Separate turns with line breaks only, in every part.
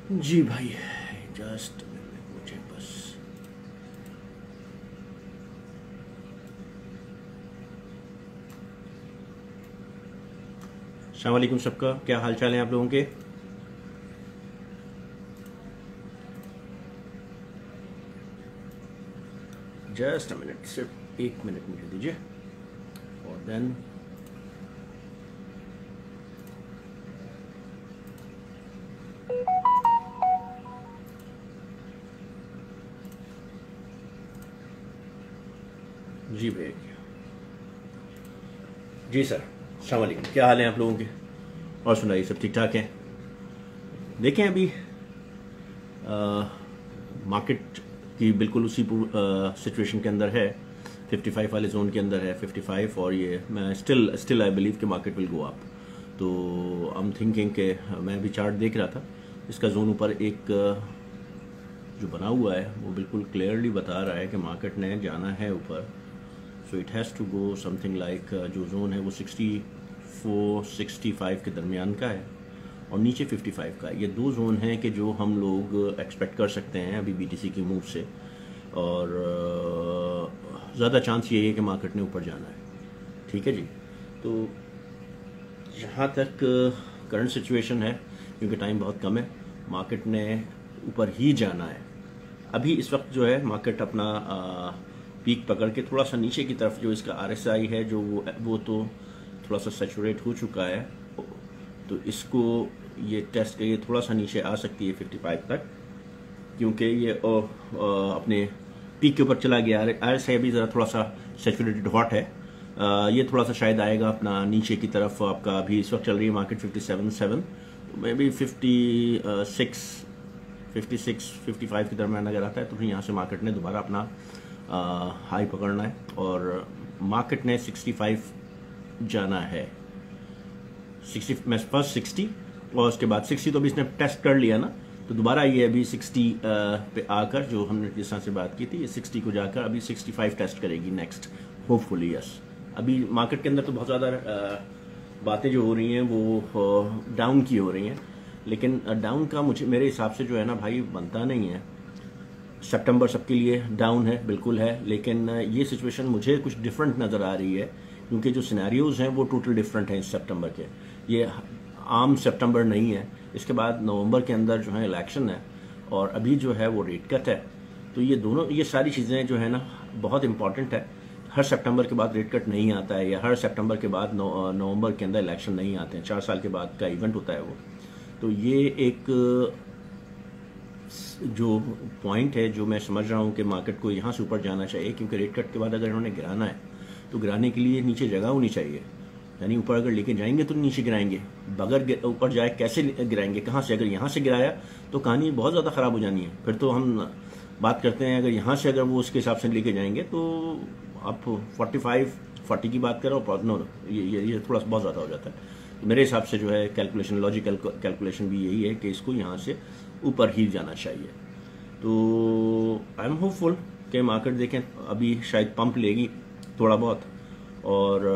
जी भाई, जस्ट मुझे बस अस्सलाम वालेकुम सबका, क्या हाल चाल है आप लोगों के। जस्ट अ मिनट, सिर्फ एक मिनट मुझे दीजिए और देन जी भैया। जी सर, अस्सलाम वालेकुम, क्या हाल है आप लोगों के। और सुनाइए, सब ठीक ठाक है। देखें अभी मार्केट की बिल्कुल उसी सिचुएशन के अंदर है, 55 वाले जोन के अंदर है, 55। और ये मैं स्टिल आई बिलीव कि मार्केट विल गो अप। तो आई एम थिंकिंग कि मैं अभी चार्ट देख रहा था, इसका जोन ऊपर एक जो बना हुआ है वो बिल्कुल क्लियरली बता रहा है कि मार्केट ने जाना है ऊपर। So it has to go something like, जो जोन है वो 64-65 के दरमियान का है और नीचे 55 का। ये दो जोन हैं कि जो हम लोग एक्सपेक्ट कर सकते हैं अभी बीटीसी की मूव से। और ज़्यादा चांस ये है कि मार्केट ने ऊपर जाना है। ठीक है जी। तो जहाँ तक करंट सिचुएशन है, क्योंकि टाइम बहुत कम है, मार्केट ने ऊपर ही जाना है। अभी इस वक्त जो है मार्केट अपना पीक पकड़ के थोड़ा सा नीचे की तरफ, जो इसका आरएसआई है जो वो तो थोड़ा सा सैचुरेट हो चुका है, तो इसको ये टेस्ट के थोड़ा सा नीचे आ सकती है 55 तक, क्योंकि ये अपने पीक के ऊपर चला गया। आरएसआई अभी ज़रा थोड़ा सा सैचुरेटेड हॉट है, ये थोड़ा सा शायद आएगा अपना नीचे की तरफ। आपका अभी इस वक्त चल रही है मार्केट 57.7, मे बी 56-55 के दरम्यान अगर आता है तो फिर यहाँ से मार्केट ने दोबारा अपना हाई पकड़ना है और मार्केट ने 65 जाना है। 60 में फर्स्ट 60 और उसके बाद 60 तो अभी इसने टेस्ट कर लिया ना, तो दोबारा ये अभी 60 पे आकर, जो हमने जिस तरह से बात की थी, ये 60 को जाकर अभी 65 टेस्ट करेगी नेक्स्ट, होपफुली यस। अभी मार्केट के अंदर तो बहुत ज़्यादा बातें जो हो रही हैं वो डाउन की हो रही हैं, लेकिन डाउन का मेरे हिसाब से जो है ना भाई बनता नहीं है। सितंबर सबके लिए डाउन है, बिल्कुल है, लेकिन ये सिचुएशन मुझे कुछ डिफरेंट नज़र आ रही है, क्योंकि जो सिनेरियोज हैं वो टोटल डिफरेंट हैं इस सितंबर के। ये आम सितंबर नहीं है। इसके बाद नवंबर के अंदर जो है इलेक्शन है और अभी जो है वो रेट कट है। तो ये सारी चीज़ें जो है ना बहुत इंपॉर्टेंट है। हर सितंबर के बाद रेट कट नहीं आता है, या हर सितंबर के बाद नवंबर के अंदर इलेक्शन नहीं आते हैं। 4 साल के बाद का इवेंट होता है वो। तो ये एक जो पॉइंट है जो मैं समझ रहा हूँ कि मार्केट को यहाँ से ऊपर जाना चाहिए, क्योंकि रेट कट के बाद अगर इन्होंने गिराना है तो गिराने के लिए नीचे जगह होनी चाहिए। यानी ऊपर अगर लेके जाएंगे तो नीचे गिराएंगे, बगैर ऊपर जाए कैसे गिराएंगे, कहाँ से। अगर यहाँ से गिराया तो कहानी बहुत ज़्यादा ख़राब हो जानी है। फिर तो हम बात करते हैं, अगर यहाँ से अगर वो उसके हिसाब से लेके जाएंगे तो आप 45-40 की बात करो, नो ये थोड़ा बहुत ज़्यादा हो जाता है। तो मेरे हिसाब से जो है कैलकुलेशन, लॉजिकल कैलकुलेशन भी यही है कि इसको यहाँ से ऊपर ही जाना चाहिए। तो आई एम होपफुल कि मार्केट देखें अभी शायद पंप लेगी थोड़ा बहुत, और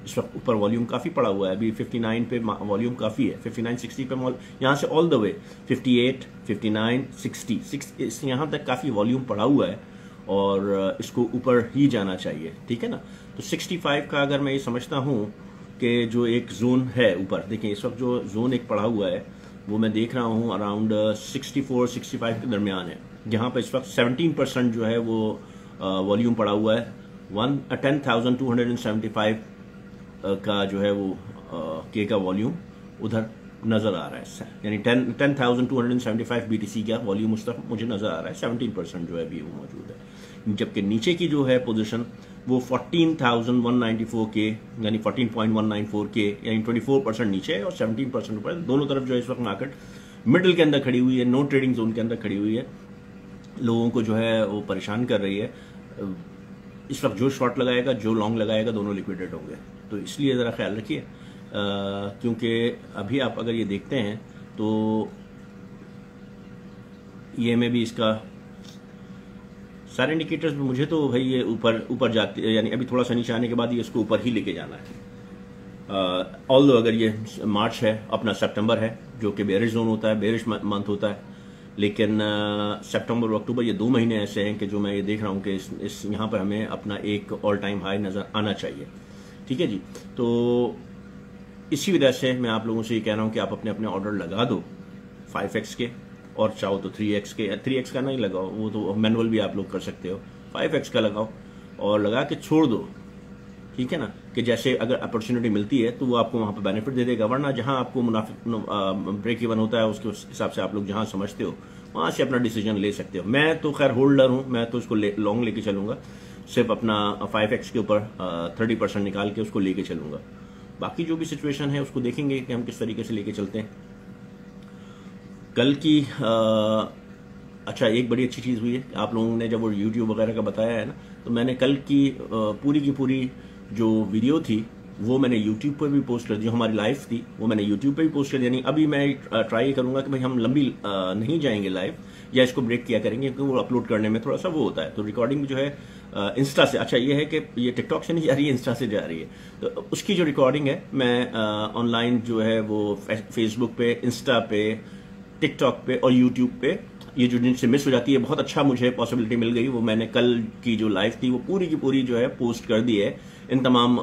इस वक्त ऊपर वॉल्यूम काफ़ी पड़ा हुआ है। अभी 59 पे वॉल्यूम काफ़ी है, 59-60 पे यहाँ से ऑल द वे 58, 59, 60 यहाँ तक काफ़ी वॉल्यूम पड़ा हुआ है और इसको ऊपर ही जाना चाहिए। ठीक है ना। तो 65 का अगर मैं ये समझता हूँ कि जो एक जोन है ऊपर, देखें इस वक्त जो जोन एक पड़ा हुआ है वो मैं देख रहा हूँ अराउंड 64-65 के दरमियान है, जहाँ पर इस वक्त 17% जो है वो वॉल्यूम पड़ा हुआ है। 10,275 का जो है वो के का वॉल्यूम उधर नज़र आ रहा है, यानी 10,275 बीटीसी का वॉल्यूम उस तरफ मुझे नज़र आ रहा है। 17% जो है अभी वो मौजूद है, जबकि नीचे की जो है पोजीशन वो 14,194 के, यानी 14.194 के, यानी 24% नीचे है और 17% ऊपर। दोनों तरफ जो है इस वक्त मार्केट मिडिल के अंदर खड़ी हुई है, नो ट्रेडिंग जोन के अंदर खड़ी हुई है। लोगों को जो है वो परेशान कर रही है। इस वक्त जो शॉर्ट लगाएगा, जो लॉन्ग लगाएगा, दोनों लिक्विडेट होंगे। तो इसलिए ज़रा ख्याल रखिए, क्योंकि अभी आप अगर ये देखते हैं तो ये में भी इसका सारे इंडिकेटर्स मुझे तो भाई ये ऊपर जाते, यानी अभी थोड़ा सा नीचे आने के बाद ये इसको ऊपर ही लेके जाना है। ऑल दो अगर ये मार्च है, अपना सितंबर है जो कि बेरिश जोन होता है, बेरिश मंथ होता है, लेकिन सितंबर और अक्टूबर ये 2 महीने ऐसे हैं कि जो मैं ये देख रहा हूँ कि इस यहाँ पर हमें अपना एक ऑल टाइम हाई नज़र आना चाहिए। ठीक है जी, तो इसी वजह से मैं आप लोगों से ये कह रहा हूँ कि आप अपने अपने ऑर्डर लगा दो 5x के, और चाहो तो 3x के। 3x का नहीं लगाओ, वो तो मैनुअल भी आप लोग कर सकते हो, 5x का लगाओ और लगा के छोड़ दो। ठीक है ना, कि जैसे अगर अपॉर्चुनिटी मिलती है तो वो आपको वहां पर बेनिफिट दे देगा, वरना जहां आपको मुनाफा ब्रेक इवन होता है उसके हिसाब से आप लोग जहां समझते हो वहां से अपना डिसीजन ले सकते हो। मैं तो खैर होल्डर हूं, मैं तो उसको लॉन्ग लेके चलूंगा, सिर्फ अपना 5x के ऊपर 30% निकाल के उसको लेके चलूंगा। बाकी जो भी सिचुएशन है उसको देखेंगे कि हम किस तरीके से लेके चलते हैं। कल की अच्छा, एक बड़ी अच्छी चीज़ हुई है, आप लोगों ने जब वो यूट्यूब वगैरह का बताया है ना, तो मैंने कल की पूरी जो वीडियो थी वो मैंने यूट्यूब पर भी पोस्ट कर दी। जो हमारी लाइव थी वो मैंने यूट्यूब पे भी पोस्ट कर दी। यानी अभी मैं ट्राई करूंगा कि भाई हम लंबी नहीं जाएंगे लाइव, या इसको ब्रेक किया करेंगे, क्योंकि वो अपलोड करने में थोड़ा सा वो होता है। तो रिकॉर्डिंग जो है इंस्टा से, अच्छा ये है कि ये टिकटॉक से नहीं जा रही है, इंस्टा से जा रही है, तो उसकी जो रिकॉर्डिंग है मैं ऑनलाइन जो है वो फेसबुक पे, इंस्टा पे, टिकटॉक पे और यूट्यूब पे, ये जो जिनसे मिस हो जाती है, बहुत अच्छा मुझे पॉसिबिलिटी मिल गई, वो मैंने कल की जो लाइव थी वो पूरी की पूरी जो है पोस्ट कर दी है इन तमाम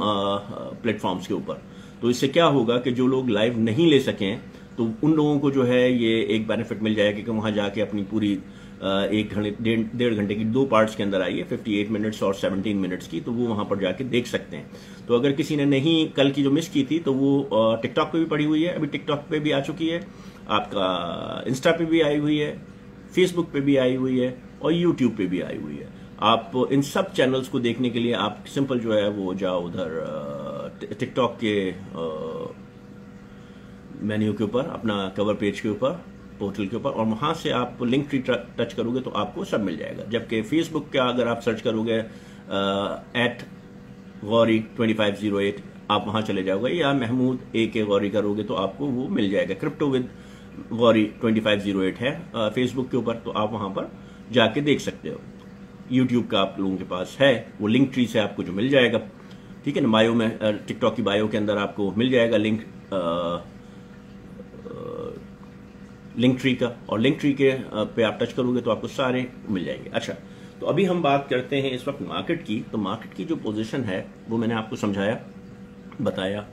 प्लेटफॉर्म्स के ऊपर। तो इससे क्या होगा कि जो लोग लाइव नहीं ले सकें तो उन लोगों को जो है ये एक बेनिफिट मिल जाएगा कि वहां जाके अपनी पूरी 1 घंटे की 2 पार्ट्स के अंदर आई है, 58 मिनट्स और 17 मिनट्स की, तो वो वहां पर जाके देख सकते हैं। तो अगर किसी ने नहीं कल की जो मिस की थी तो वो टिकटॉक पे भी पड़ी हुई है, अभी टिकटॉक पे भी आ चुकी है, आपका इंस्टा पे भी आई हुई है, फेसबुक पे भी आई हुई है और यूट्यूब पे भी आई हुई है। आप इन सब चैनल्स को देखने के लिए आप सिंपल जो है वो जाओ उधर टिकटॉक के मेन्यू के ऊपर, अपना कवर पेज के ऊपर, पोर्टल के ऊपर, और वहां से आप लिंक ट्री टच करोगे तो आपको सब मिल जाएगा। जबकि फेसबुक का अगर आप सर्च करोगे @गौरी2508 आप वहां चले जाओगे, या महमूद AK गौरी करोगे तो आपको वो मिल जाएगा। क्रिप्टो विद गौरी 2508 है फेसबुक के ऊपर, तो आप वहां पर जाके देख सकते हो। यूट्यूब का आप लोगों के पास है, वो लिंक ट्री से आपको जो मिल जाएगा, ठीक है ना, बायो में, टिकटॉक की बायो के अंदर आपको मिल जाएगा लिंक ट्री का, और लिंक ट्री के पे आप टच करोगे तो आपको सारे मिल जाएंगे। अच्छा, तो अभी हम बात करते हैं इस वक्त मार्केट की। तो मार्केट की जो पोजीशन है वो मैंने आपको समझाया, बताया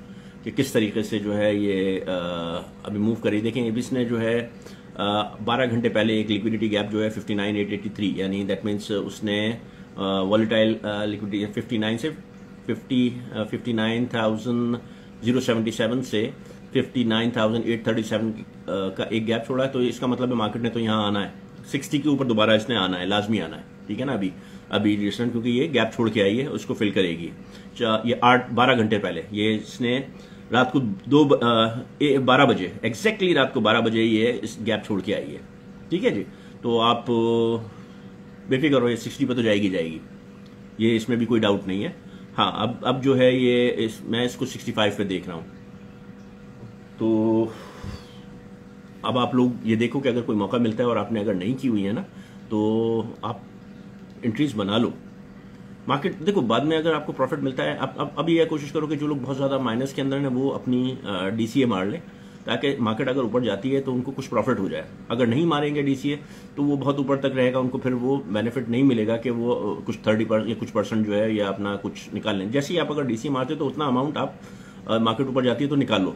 कि किस तरीके से जो है ये अभी मूव करी। देखें अभी इसने जो है 12 घंटे पहले एक लिक्विडिटी गैप जो है 59,883, यानी दैट मीन्स उसने वॉलेटाइल लिक्विडिटी 59 से 59,077 से 59,837 का एक गैप छोड़ा है। तो इसका मतलब है मार्केट ने तो यहाँ आना है, 60 के ऊपर दोबारा इसने आना है, लाजमी आना है, ठीक है ना। अभी रिसेंट क्योंकि ये गैप छोड़ के आई है, उसको फिल करेगी। ये 12 घंटे पहले ये इसने रात को 12 बजे एग्जैक्टली, रात को 12 बजे ये इस गैप छोड़ के आई है, ठीक है जी। तो आप बेफिक्र हो, ये 60 पे तो जाएगी, ये इसमें भी कोई डाउट नहीं है। हाँ, अब जो है ये मैं इसको 65 पे देख रहा हूं। तो अब आप लोग ये देखो कि अगर कोई मौका मिलता है और आपने अगर नहीं की हुई है ना, तो आप एंट्रीज बना लो। मार्केट देखो, बाद में अगर आपको प्रॉफिट मिलता है, अब ये कोशिश करो कि जो लोग बहुत ज्यादा माइनस के अंदर हैं वो अपनी DCA मार लें, ताकि मार्केट अगर ऊपर जाती है तो उनको कुछ प्रॉफिट हो जाए। अगर नहीं मारेंगे DCA तो वो बहुत ऊपर तक रहेगा, उनको फिर वो बेनिफिट नहीं मिलेगा कि वो कुछ 30% या कुछ परसेंट जो है या अपना कुछ निकाल लें। जैसे ही आप अगर DCA मारते हो तो उतना अमाउंट आप मार्केट ऊपर जाती है तो निकाल लो।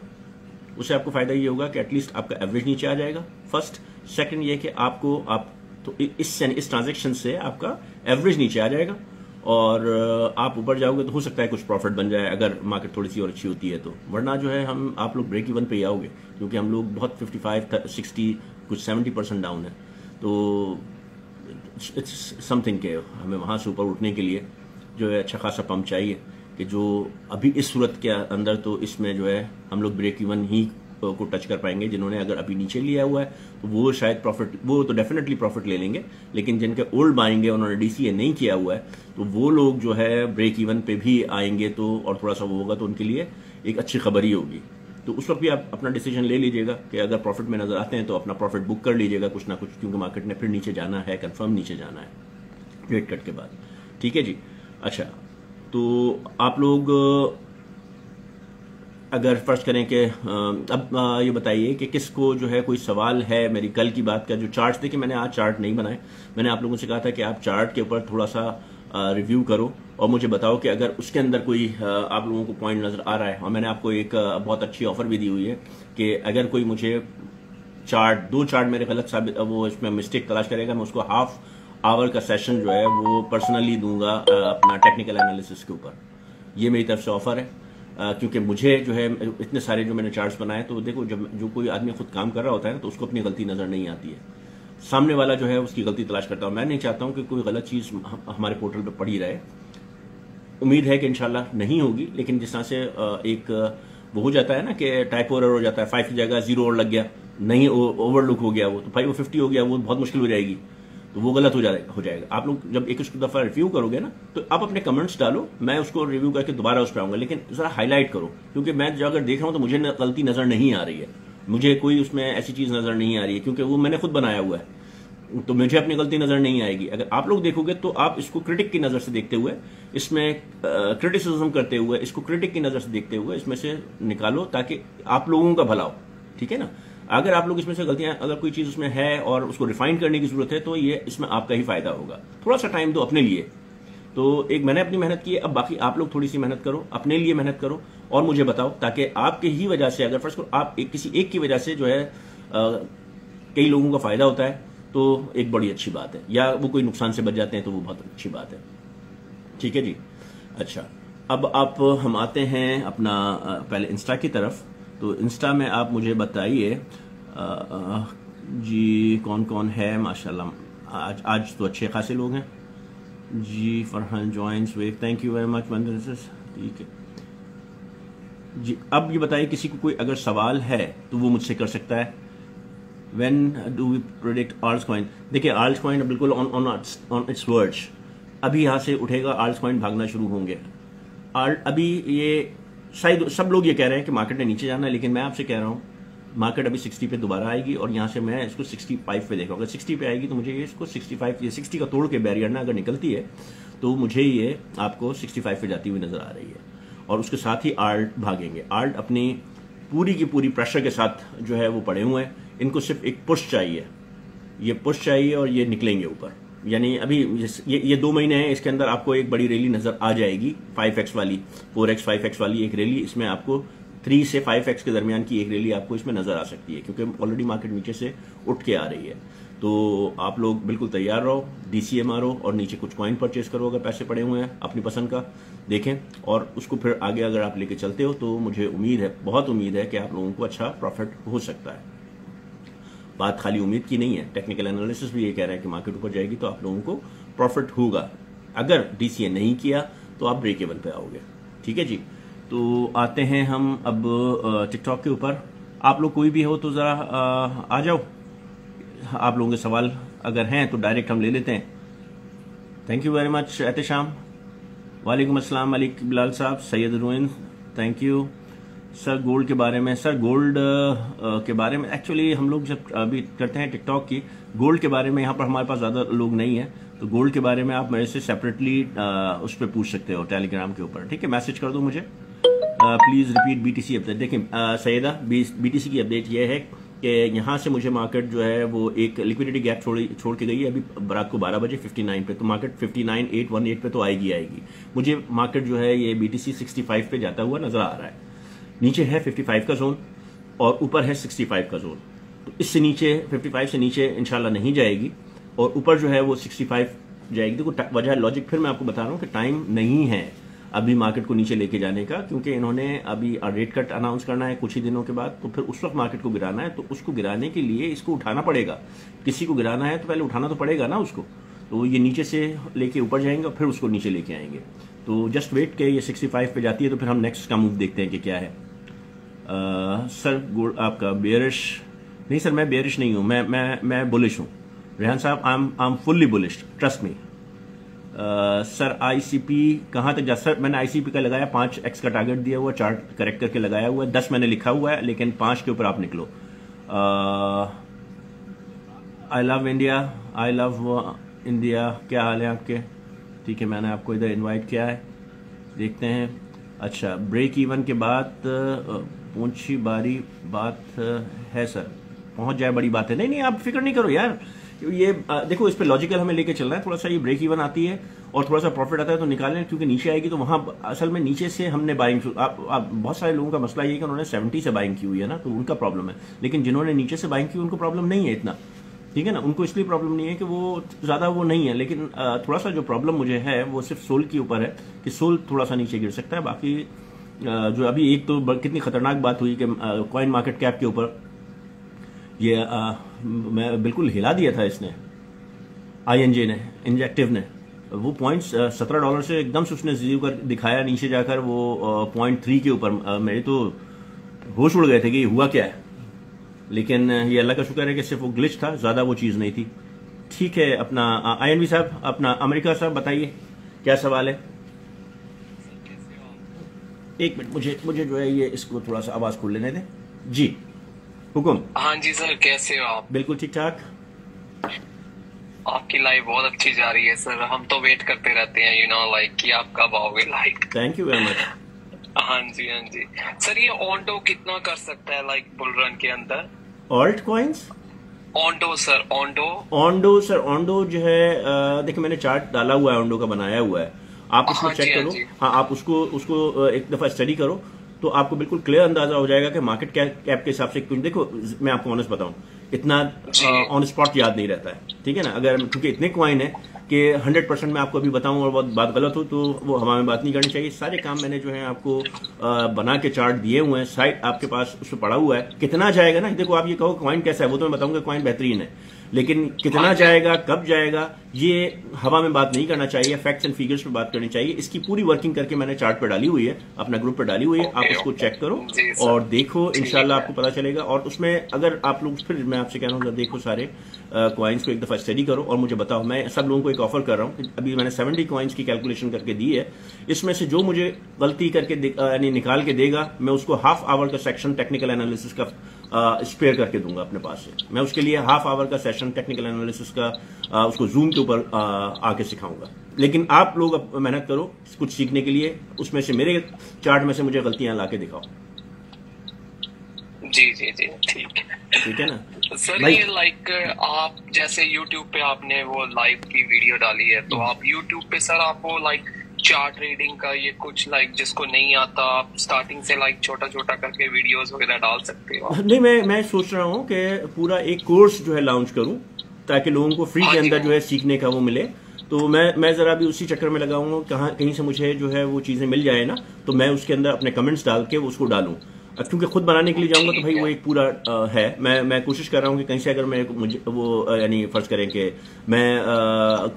उससे आपको फायदा ये होगा कि एटलीस्ट आपका एवरेज नीचे आ जाएगा, फर्स्ट। सेकंड ये कि तो इस ट्रांजेक्शन से आपका एवरेज नीचे आ जाएगा और आप ऊपर जाओगे तो हो सकता है कुछ प्रॉफिट बन जाए अगर मार्केट थोड़ी सी और अच्छी होती है तो। वरना जो है आप लोग ब्रेक इवन पे ही आओगे, क्योंकि हम लोग बहुत 55, 60, कुछ 70% डाउन है। तो इट्स समथिंग के हमें वहां से ऊपर उठने के लिए जो है अच्छा खासा पंप चाहिए, कि जो अभी इस सूरत के अंदर तो इसमें जो है हम लोग ब्रेक इवन ही को टच कर पाएंगे। जिन्होंने अगर अभी नीचे लिया हुआ है तो वो शायद प्रॉफिट, वो तो डेफिनेटली प्रॉफिट ले लेंगे, लेकिन जिनके ओल्ड बाइंग है, उन्होंने DCA नहीं किया हुआ है, तो वो लोग जो है ब्रेक इवन पे भी आएंगे तो और थोड़ा सा वो होगा तो उनके लिए एक अच्छी खबर ही होगी। तो उस वक्त भी आप अपना डिसीजन ले लीजिएगा कि अगर प्रॉफिट में नजर आते हैं तो अपना प्रॉफिट बुक कर लीजिएगा कुछ ना कुछ, क्योंकि मार्केट ने फिर नीचे जाना है, कंफर्म नीचे जाना है रेट कट के बाद, ठीक है जी। अच्छा, तो आप लोग अगर फर्ज करें कि अब ये बताइए कि किसको जो है कोई सवाल है मेरी कल की बात का, जो चार्ट्स देखिए मैंने आज चार्ट नहीं बनाए, मैंने आप लोगों से कहा था कि आप चार्ट के ऊपर थोड़ा सा रिव्यू करो और मुझे बताओ कि अगर उसके अंदर कोई आप लोगों को पॉइंट नजर आ रहा है। और मैंने आपको एक बहुत अच्छी ऑफर भी दी हुई है कि अगर कोई मुझे दो चार्ट मेरे गलत साबित वो इसमें मिस्टेक तलाश करेगा, मैं उसको हाफ आवर का सेशन जो है वो पर्सनली दूंगा अपना टेक्निकल एनालिसिस के ऊपर। ये मेरी तरफ से ऑफर है, क्योंकि मुझे जो है इतने सारे जो मैंने चार्ट्स बनाए, तो देखो जब जो कोई आदमी खुद काम कर रहा होता है ना तो उसको अपनी गलती नजर नहीं आती है, सामने वाला जो है उसकी गलती तलाश करता हूं। मैं नहीं चाहता हूं कि कोई गलत चीज हमारे पोर्टल पे पड़ी रहे। उम्मीद है कि इंशाल्लाह नहीं होगी, लेकिन जिस तरह से एक वो हो जाता है ना कि टाइप एरर हो जाता है, 5 की जगह 0 और लग गया, नहीं ओवरलुक हो गया, वो तो 5 और 50 हो गया, वो बहुत मुश्किल हो जाएगी, तो वो गलत हो जाएगा। आप लोग जब एक दफा रिव्यू करोगे ना तो आप अपने कमेंट्स डालो, मैं उसको रिव्यू करके दोबारा उस पर आऊंगा, लेकिन जरा हाईलाइट करो, क्योंकि मैं जो अगर देख रहा हूं तो मुझे गलती नजर नहीं आ रही है, मुझे कोई उसमें ऐसी चीज नजर नहीं आ रही है, क्योंकि वो मैंने खुद बनाया हुआ है, तो मुझे अपनी गलती नजर नहीं आएगी। अगर आप लोग देखोगे तो आप इसको क्रिटिक की नजर से देखते हुए, इसमें क्रिटिसिज्म करते हुए, इसको क्रिटिक की नजर से देखते हुए इसमें से निकालो, ताकि आप लोगों का भला हो, ठीक है ना। अगर आप लोग इसमें से गलतियां, अगर कोई चीज उसमें है और उसको रिफाइन करने की जरूरत है, तो ये इसमें आपका ही फायदा होगा। थोड़ा सा टाइम दो अपने लिए। तो एक मैंने अपनी मेहनत की है, अब बाकी आप लोग थोड़ी सी मेहनत करो, अपने लिए मेहनत करो और मुझे बताओ, ताकि आपके ही वजह से, अगर फर्स्ट आप किसी एक की वजह से जो है कई लोगों का फायदा होता है तो एक बड़ी अच्छी बात है, या वो कोई नुकसान से बच जाते हैं तो वो बहुत अच्छी बात है, ठीक है जी। अच्छा, अब हम आते हैं अपना पहले इंस्टा की तरफ। तो इंस्टा में आप मुझे बताइए जी कौन कौन है। माशाल्लाह आज तो अच्छे खासे लोग हैं जी। Farhan joins wave, thank you very much. ठीक है जी। अब ये बताइए किसी को कोई अगर सवाल है तो वो मुझसे कर सकता है। When do we predict alts coin? देखिए आल्ट्स कॉइन बिल्कुल ऑन इट्स वर्ड्स, अभी यहाँ से उठेगा, आल्ट्स कॉइन भागना शुरू होंगे। अभी ये शायद सब लोग ये कह रहे हैं कि मार्केट ने नीचे जाना है, लेकिन मैं आपसे कह रहा हूँ मार्केट अभी 60 पे दोबारा आएगी और यहाँ से मैं इसको 65 पे देख रहा हूँ। अगर 60 पे आएगी तो मुझे ये इसको 65, ये 60 का तोड़ के बैरियर ना अगर निकलती है तो मुझे ये आपको 65 पे जाती हुई नजर आ रही है। और उसके साथ ही आल्ट भागेंगे। आल्ट अपनी पूरी की पूरी प्रेशर के साथ जो है वो पड़े हुए हैं, इनको सिर्फ एक पुश चाहिए, ये पुश चाहिए और ये निकलेंगे ऊपर। यानी अभी ये 2 महीने हैं, इसके अंदर आपको एक बड़ी रैली नजर आ जाएगी, 5x वाली, 4x 5x वाली एक रैली, इसमें आपको 3 से 5x के दरमियान की एक रैली आपको इसमें नजर आ सकती है, क्योंकि ऑलरेडी मार्केट नीचे से उठ के आ रही है। तो आप लोग बिल्कुल तैयार रहो, DCA मारो और नीचे कुछ कॉइन परचेज करो अगर पैसे पड़े हुए हैं अपनी पसंद का, देखें और उसको फिर आगे अगर आप लेके चलते हो तो मुझे उम्मीद है, बहुत उम्मीद है कि आप लोगों को अच्छा प्रॉफिट हो सकता है। बात खाली उम्मीद की नहीं है, टेक्निकल एनालिसिस भी ये कह रहा है कि मार्केट ऊपर जाएगी तो आप लोगों को प्रॉफिट होगा। अगर DCA नहीं किया तो आप ब्रेक इवन पे आओगे, ठीक है जी। तो आते हैं हम अब टिकटॉक के ऊपर। आप लोग कोई भी हो तो जरा आ जाओ, आप लोगों के सवाल अगर हैं तो डायरेक्ट हम ले लेते हैं। Thank you very much Ehtesham, वालेकुम अस्सलाम मलिक बिलाल साहब, Syed ruin, thank you sir. Gold के बारे में, सर गोल्ड के बारे में एक्चुअली हम लोग जब अभी करते हैं टिकटॉक की, गोल्ड के बारे में यहाँ पर हमारे पास ज़्यादा लोग नहीं है, तो गोल्ड के बारे में आप मेरे से सेपरेटली उस पर पूछ सकते हो टेलीग्राम के ऊपर, ठीक है। मैसेज कर दो मुझे, प्लीज़ रिपीट BTC अपडेट। देखिए सैयदा, BTC की अपडेट ये है कि यहाँ से मुझे मार्केट जो है वो एक लिक्विडिटी गैप छोड़ के गई है अभी रात को 12 बजे 59 पे, तो मार्केट 59,818 पे तो आएगी। मुझे मार्केट जो है ये BTC 65 पे जाता हुआ नजर आ रहा है। नीचे है 55 का जोन और ऊपर है 65 का जोन, तो इससे नीचे 55 से नीचे इंशाल्लाह नहीं जाएगी और ऊपर जो है वो 65 जाएगी। देखो वजह लॉजिक फिर मैं आपको बता रहा हूँ कि टाइम नहीं है अभी मार्केट को नीचे लेके जाने का, क्योंकि इन्होंने अभी रेट कट अनाउंस करना है कुछ ही दिनों के बाद, तो फिर उस वक्त मार्केट को गिराना है, तो उसको गिराने के लिए इसको उठाना पड़ेगा। किसी को गिराना है तो पहले उठाना तो पड़ेगा ना उसको, तो ये नीचे से लेके ऊपर जाएंगे और फिर उसको नीचे लेके आएंगे। तो जस्ट वेट के ये 65 पे जाती है तो फिर हम नेक्स्ट का मूव देखते हैं कि क्या है। सर गोल्ड आपका बेयरिश नहीं? सर मैं बेयरिश नहीं हूं, मैं बुलिश हूं। रेहान साहब I am fully bullish, trust me. Sir ICP कहां तक जा? सर मैंने ICP का लगाया 5x का टारगेट दिया हुआ, चार्ट करेक्ट करके लगाया हुआ है, 10 मैंने लिखा हुआ है, लेकिन 5 के ऊपर आप निकलो। I love India, I love India, क्या हाल है आपके? ठीक है, मैंने आपको इधर इनवाइट किया है, देखते हैं। अच्छा, ब्रेक इवन के बाद पूछी बारी बात है सर, पहुंच जाए बड़ी बात है। नहीं नहीं, आप फिक्र नहीं करो यार, ये देखो इस पे लॉजिकल हमें लेके चलना है। थोड़ा सा ये ब्रेक इवन आती है और थोड़ा सा प्रॉफिट आता है तो निकाल लें, क्योंकि नीचे आएगी तो वहां असल में नीचे से हमने बाइंग, बहुत सारे लोगों का मसला ये है कि उन्होंने 70 से बाइंग की हुई है ना, तो उनका प्रॉब्लम है। लेकिन जिन्होंने नीचे से बाइंग की उनको प्रॉब्लम नहीं है इतना, ठीक है ना, उनको इसलिए प्रॉब्लम नहीं है कि वो ज़्यादा वो नहीं है। लेकिन थोड़ा सा जो प्रॉब्लम मुझे है वो सिर्फ सोल के ऊपर है कि सोल थोड़ा सा नीचे गिर सकता है। बाकी जो अभी एक तो कितनी खतरनाक बात हुई कि कॉइन मार्केट कैप के ऊपर ये मैं बिल्कुल हिला दिया था इसने, INJ ने, इंजेक्टिव ने, वो पॉइंट्स $17 से एकदम से उसने जीरो कर दिखाया नीचे जाकर, वो 0.3 के ऊपर। मेरे तो होश उड़ गए थे कि हुआ क्या है। लेकिन ये अल्लाह का शुक्र है कि सिर्फ वो ग्लिच था, ज़्यादा वो चीज़ नहीं थी। ठीक है, अपना INV साहब, अपना अमेरिका साहब बताइए क्या सवाल है। एक मिनट, मुझे जो है ये इसको थोड़ा सा आवाज़ खोल लेने दें जी। हुकुम।
हाँ जी सर, कैसे हो आप?
बिल्कुल ठीक ठाक।
आपकी लाइफ बहुत अच्छी जा रही है सर, हम तो वेट करते रहते हैं लाइक कि आप कब आओगे like.
Thank you very much.
हाँ जी हाँ जी सर, ये ऑन्डो कितना कर सकता है लाइक बुल रन के अंदर?
Alt coins,
Ondo sir,
Ondo जो है देखिए मैंने चार्ट डाला हुआ है, ऑन्डो का बनाया हुआ है, आप उसमें
हाँ
चेक
जी, हाँ
करो।
जी।
हाँ, आप उसको एक दफा स्टडी करो तो आपको बिल्कुल क्लियर अंदाजा हो जाएगा कि मार्केट कैप के हिसाब से। क्योंकि देखो मैं आपको ऑनेस्ट बताऊं, इतना ऑन स्पॉट याद नहीं रहता है, ठीक है ना। अगर क्योंकि इतने कॉइन है कि 100% मैं आपको अभी बताऊं और बहुत बात गलत हो तो वो हवा में बात नहीं करनी चाहिए। सारे काम मैंने जो है आपको बना के चार्ट दिए हुए हैं, साइट आपके पास उस पर पड़ा हुआ है। कितना जाएगा ना, देखो आप ये कहो कॉइन कैसा है, वो तो मैं बताऊंगा कॉइन बेहतरीन है, लेकिन कितना जाएगा, कब जाएगा, ये हवा में बात नहीं करना चाहिए, फैक्ट्स एंड फिगर्स पे बात करनी चाहिए। इसकी पूरी वर्किंग करके मैंने चार्ट पे डाली हुई है, अपना ग्रुप पे डाली हुई है, आप उसको चेक करो और देखो, इंशाल्लाह आपको पता चलेगा। और उसमें अगर आप लोग, फिर मैं आपसे कह रहा हूँ देखो सारे कॉइन्स को एक दफा स्टडी करो और मुझे बताओ। मैं सब लोगों को एक ऑफर कर रहा हूँ, अभी मैंने 70 कॉइन्स की कैलकुलेशन करके दी है, इसमें से जो मुझे गलती करके यानी निकाल के देगा, मैं उसको हाफ आवर का सेक्शन टेक्निकल एनालिसिस का स्पेयर करके दूंगा अपने पास से। मैं उसके लिए हाफ आवर का सेशन टेक्निकल एनालिसिस का उसको जूम के ऊपर आके सिखाऊंगा। लेकिन आप लोग अब मेहनत करो कुछ सीखने के लिए, उसमें से मेरे चार्ट में से मुझे गलतियां ला के दिखाओ।
जी जी जी, ठीक
है ना
सर। ये लाइक आप जैसे YouTube पे आपने वो लाइव की वीडियो डाली है, तो आप YouTube पे सर आप वो लाइक चार्ट रीडिंग का ये कुछ लाइक जिसको नहीं आता, आप स्टार्टिंग से लाइक छोटा छोटा करके वीडियोस वगैरह डाल सकते हो?
नहीं, मैं सोच रहा हूँ कि पूरा एक कोर्स जो है लॉन्च करूँ ताकि लोगों को फ्री के अंदर जो है सीखने का वो मिले। तो मैं जरा भी उसी चक्कर में लगा हूँ, कहीं से मुझे जो है वो चीजें मिल जाए ना, तो मैं उसके अंदर अपने कमेंट्स डाल के उसको डालूं। क्योंकि खुद बनाने के लिए जाऊंगा तो भाई वो एक पूरा है। मैं कोशिश कर रहा हूँ कि कहीं से अगर मुझे वो यानी फर्ज करें कि मैं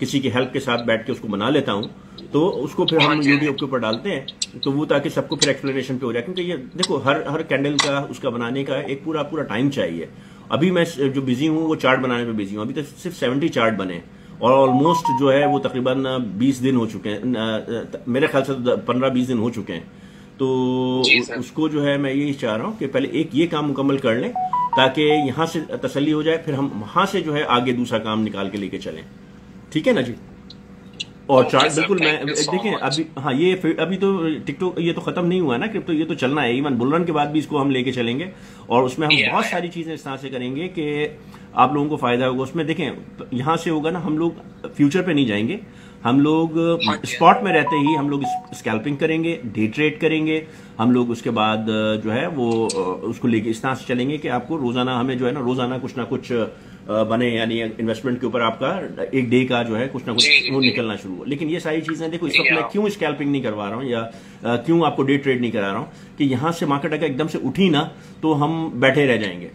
किसी की हेल्प के साथ बैठ के उसको बना लेता हूँ, तो उसको फिर हम यूट्यूब के ऊपर डालते हैं, तो वो ताकि सबको फिर एक्सप्लेनेशन पे हो जाए। क्योंकि ये देखो हर कैंडल का उसका बनाने का एक पूरा टाइम चाहिए। अभी मैं जो बिजी हूँ वो चार्ट बनाने में बिजी हूँ, अभी तक सिर्फ 70 चार्ट बने और ऑलमोस्ट जो है वो तकरीबन 20 दिन हो चुके हैं, मेरे ख्याल से 15-20 दिन हो चुके हैं। तो उसको जो है मैं यही चाह रहा हूँ कि पहले एक ये काम मुकम्मल कर लें ताकि यहाँ से तसल्ली हो जाए, फिर हम वहां से जो है आगे दूसरा काम निकाल के लेके चलें। ठीक है ना जी। और चार्ट बिल्कुल मैं देखें अभी, हाँ ये अभी तो टिकटॉक ये तो खत्म नहीं हुआ ना, क्रिप्टो ये तो चलना है। इवन बुल रन के बाद भी इसको हम लेके चलेंगे और उसमें हम बहुत सारी चीजें इस तरह से करेंगे कि आप लोगों को फायदा होगा उसमें। देखें यहाँ से होगा ना, हम लोग फ्यूचर पे नहीं जाएंगे, हम लोग स्पॉट में रहते ही हम लोग स्कैल्पिंग करेंगे, डे ट्रेड करेंगे हम लोग। उसके बाद जो है वो उसको लेके इस तरह से चलेंगे कि आपको रोजाना हमें जो है ना रोजाना कुछ ना कुछ बने, यानी इन्वेस्टमेंट के ऊपर आपका एक डे का जो है कुछ ना कुछ वो निकलना शुरू हो। लेकिन ये सारी चीजें देखो इस वक्त मैं क्यों स्कैल्पिंग नहीं करवा रहा हूँ या क्यों आपको डे ट्रेड नहीं करा रहा हूँ कि यहाँ से मार्केट अगर एकदम से उठी ना तो हम बैठे रह जाएंगे,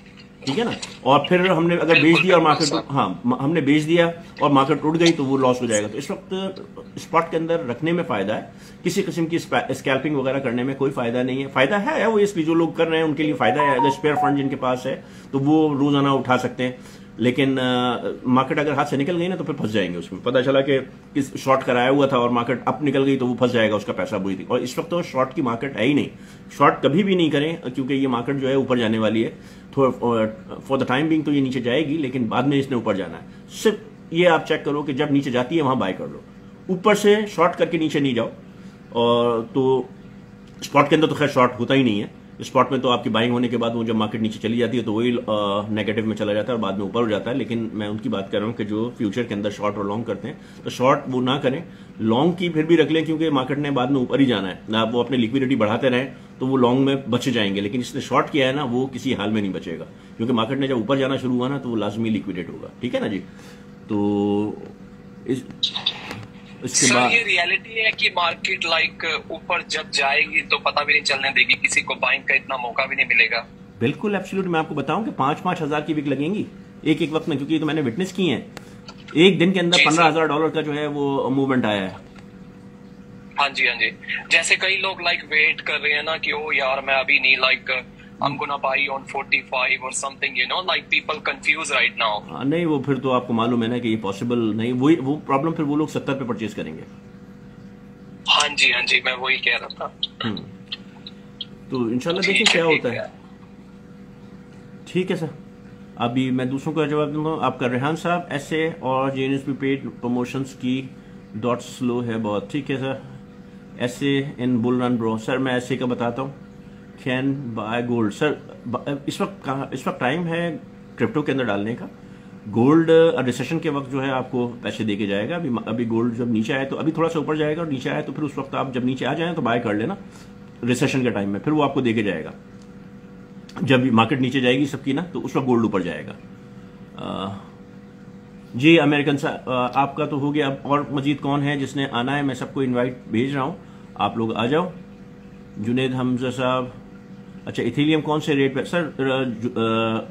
ठीक है ना। और फिर हमने अगर बेच दिया और मार्केट, हाँ हमने बेच दिया और मार्केट उठ गई तो वो लॉस हो जाएगा। तो इस वक्त स्पॉट के अंदर रखने में फायदा है, किसी किस्म की स्कैल्पिंग वगैरह करने में कोई फायदा नहीं है। फायदा है वो इसलिए जो लोग कर रहे हैं उनके लिए फायदा है, अगर स्पेयर फंड जिनके पास है तो वो रोजाना उठा सकते हैं। लेकिन मार्केट अगर हाथ से निकल गई ना तो फिर फंस जाएंगे उसमें। पता चला कि किस शॉर्ट कराया हुआ था और मार्केट अप निकल गई तो वो फंस जाएगा, उसका पैसा बुरी थी। और इस वक्त तो शॉर्ट की मार्केट है ही नहीं, शॉर्ट कभी भी नहीं करें क्योंकि ये मार्केट जो है ऊपर जाने वाली है। फॉर द टाइम बिंग तो ये नीचे जाएगी लेकिन बाद में इसने ऊपर जाना है। सिर्फ ये आप चेक करो कि जब नीचे जाती है वहां बाय कर लो, ऊपर से शॉर्ट करके नीचे नहीं जाओ। और तो स्पॉट के अंदर तो खैर शॉर्ट होता ही नहीं है, स्पॉट में तो आपकी बाइंग होने के बाद वो जब मार्केट नीचे चली जाती है तो वही नेगेटिव में चला जाता है और बाद में ऊपर हो जाता है। लेकिन मैं उनकी बात कर रहा हूँ कि जो फ्यूचर के अंदर शॉर्ट और लॉन्ग करते हैं, तो शॉर्ट वो ना करें, लॉन्ग की फिर भी रख लें, क्योंकि मार्केट ने बाद में ऊपर ही जाना है ना। वो अपनी लिक्विडिटी बढ़ाते रहें तो वो लॉन्ग में बच जाएंगे, लेकिन जिसने शॉर्ट किया है ना वो किसी हाल में नहीं बचेगा, क्योंकि मार्केट ने जब ऊपर जाना शुरू हुआ ना तो वो लाजमी लिक्विडेट होगा। ठीक है ना जी। तो इसके
सर
बाद
ये रियलिटी है कि मार्केट लाइक ऊपर जब जाएगी तो पता भी नहीं चलने देगी, किसी को बाइंग का इतना मौका भी नहीं मिलेगा।
बिल्कुल एब्सोल्यूट, मैं आपको बताऊं कि 5-5 हजार की विक लगेंगी एक एक वक्त में, क्योंकि ये तो मैंने विटनेस की है। एक दिन के अंदर $15,000 का जो है वो मूवमेंट आया है।
हाँ जी, हाँ जी। जैसे कई लोग लाइक वेट कर रहे हैं ना कि ओ यार मैं अभी नहीं, like I'm gonna buy on 45 or something, you know, like people confused right now.
नहीं, वो फिर तो आपको मालूम है ना कि ये पॉसिबल नहीं, वो प्रॉब्लम फिर वो लोग 70 पे परचेज करेंगे।
हाँ जी, हाँ जी, मैं वही कह रहा था।
तो इंशाल्लाह देखिए क्या होता है। ठीक है सर, अभी मैं दूसरों का जवाब दूंगा। आपका रेहान साहब, ऐसे और जेएनएसपी पेड प्रमोशंस की डॉट स्लो है बहुत। ठीक है सर, ऐसे इन बुल रन ब्रो। सर मैं ऐसे का बताता हूँ, कैन बाय गोल्ड। सर इस वक्त टाइम है क्रिप्टो के अंदर डालने का। गोल्ड रिसेशन के वक्त जो है आपको पैसे दे के जाएगा। अभी गोल्ड जब नीचे आए तो अभी थोड़ा सा ऊपर जाएगा, और नीचे आए तो फिर उस वक्त आप जब नीचे आ जाए तो बाय कर लेना रिसेशन के टाइम में, फिर वो आपको दे के जाएगा। जब मार्केट नीचे जाएगी सबकी ना, तो उस वक्त गोल्ड ऊपर जाएगा। जी अमेरिकन साहब, आपका तो हो गया। अब और मजीद कौन है जिसने आना है? मैं सबको इनवाइट भेज रहा हूँ, आप लोग आ जाओ। जुनेद हमजा साहब, अच्छा इथेरियम कौन से रेट पे? सर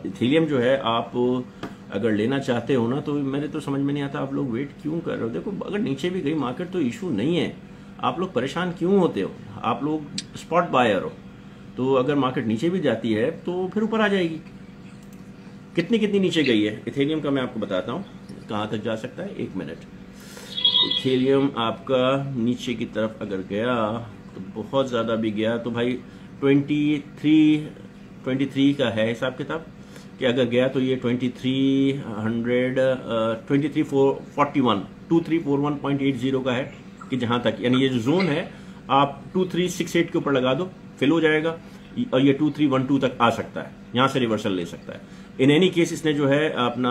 इथेरियम जो है आप अगर लेना चाहते हो ना, तो मेरे तो समझ में नहीं आता आप लोग वेट क्यों कर रहे हो। देखो अगर नीचे भी गई मार्केट तो इशू नहीं है, आप लोग परेशान क्यों होते हो? आप लोग स्पॉट बायर हो, तो अगर मार्केट नीचे भी जाती है तो फिर ऊपर आ जाएगी। कितनी नीचे गई है इथेरियम का मैं आपको बताता हूँ कहाँ तक जा सकता है। 1 मिनट। इथेरियम आपका नीचे की तरफ अगर गया तो बहुत ज़्यादा भी गया तो भाई 23 का है हिसाब किताब कि अगर गया तो ये 2341.80 का है कि जहां तक, यानी ये जो जोन है आप 2368 के ऊपर लगा दो, फिल हो जाएगा, और ये 2312 तक आ सकता है, यहां से रिवर्सल ले सकता है। इन एनी केस इसने जो है अपना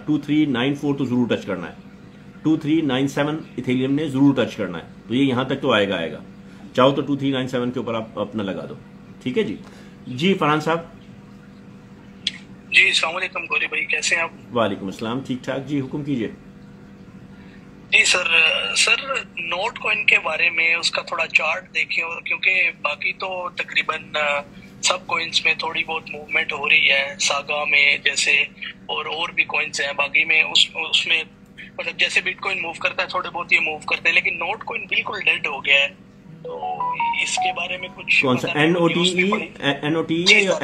2394 तो जरूर टच करना है, 2397 इथेरियम ने जरूर टच करना है, तो ये यहां तक तो आएगा। चाहो तो 2397 के ऊपर आप अपना लगा दो। ठीक है जी। जी फरहान साहब।
जी अस्सलाम वालेकुम गौरी भाई, कैसे हैं आप?
वालेकुम अस्सलाम, ठीक ठाक जी, हुक्म कीजिए।
जी सर नोट कॉइन के बारे में उसका थोड़ा चार्ट देखें, और क्योंकि बाकी तो तकरीबन सब कॉइन्स में थोड़ी बहुत मूवमेंट हो रही है, सागा में जैसे और भी कॉइन्स हैं, बाकी में उसमें मतलब जैसे बिटकॉइन मूव करता है थोड़े बहुत ये मूव करते हैं, लेकिन नोट कॉइन बिल्कुल डेड हो गया है। तो इसके बारे में कुछ
कौन सा? NOTE या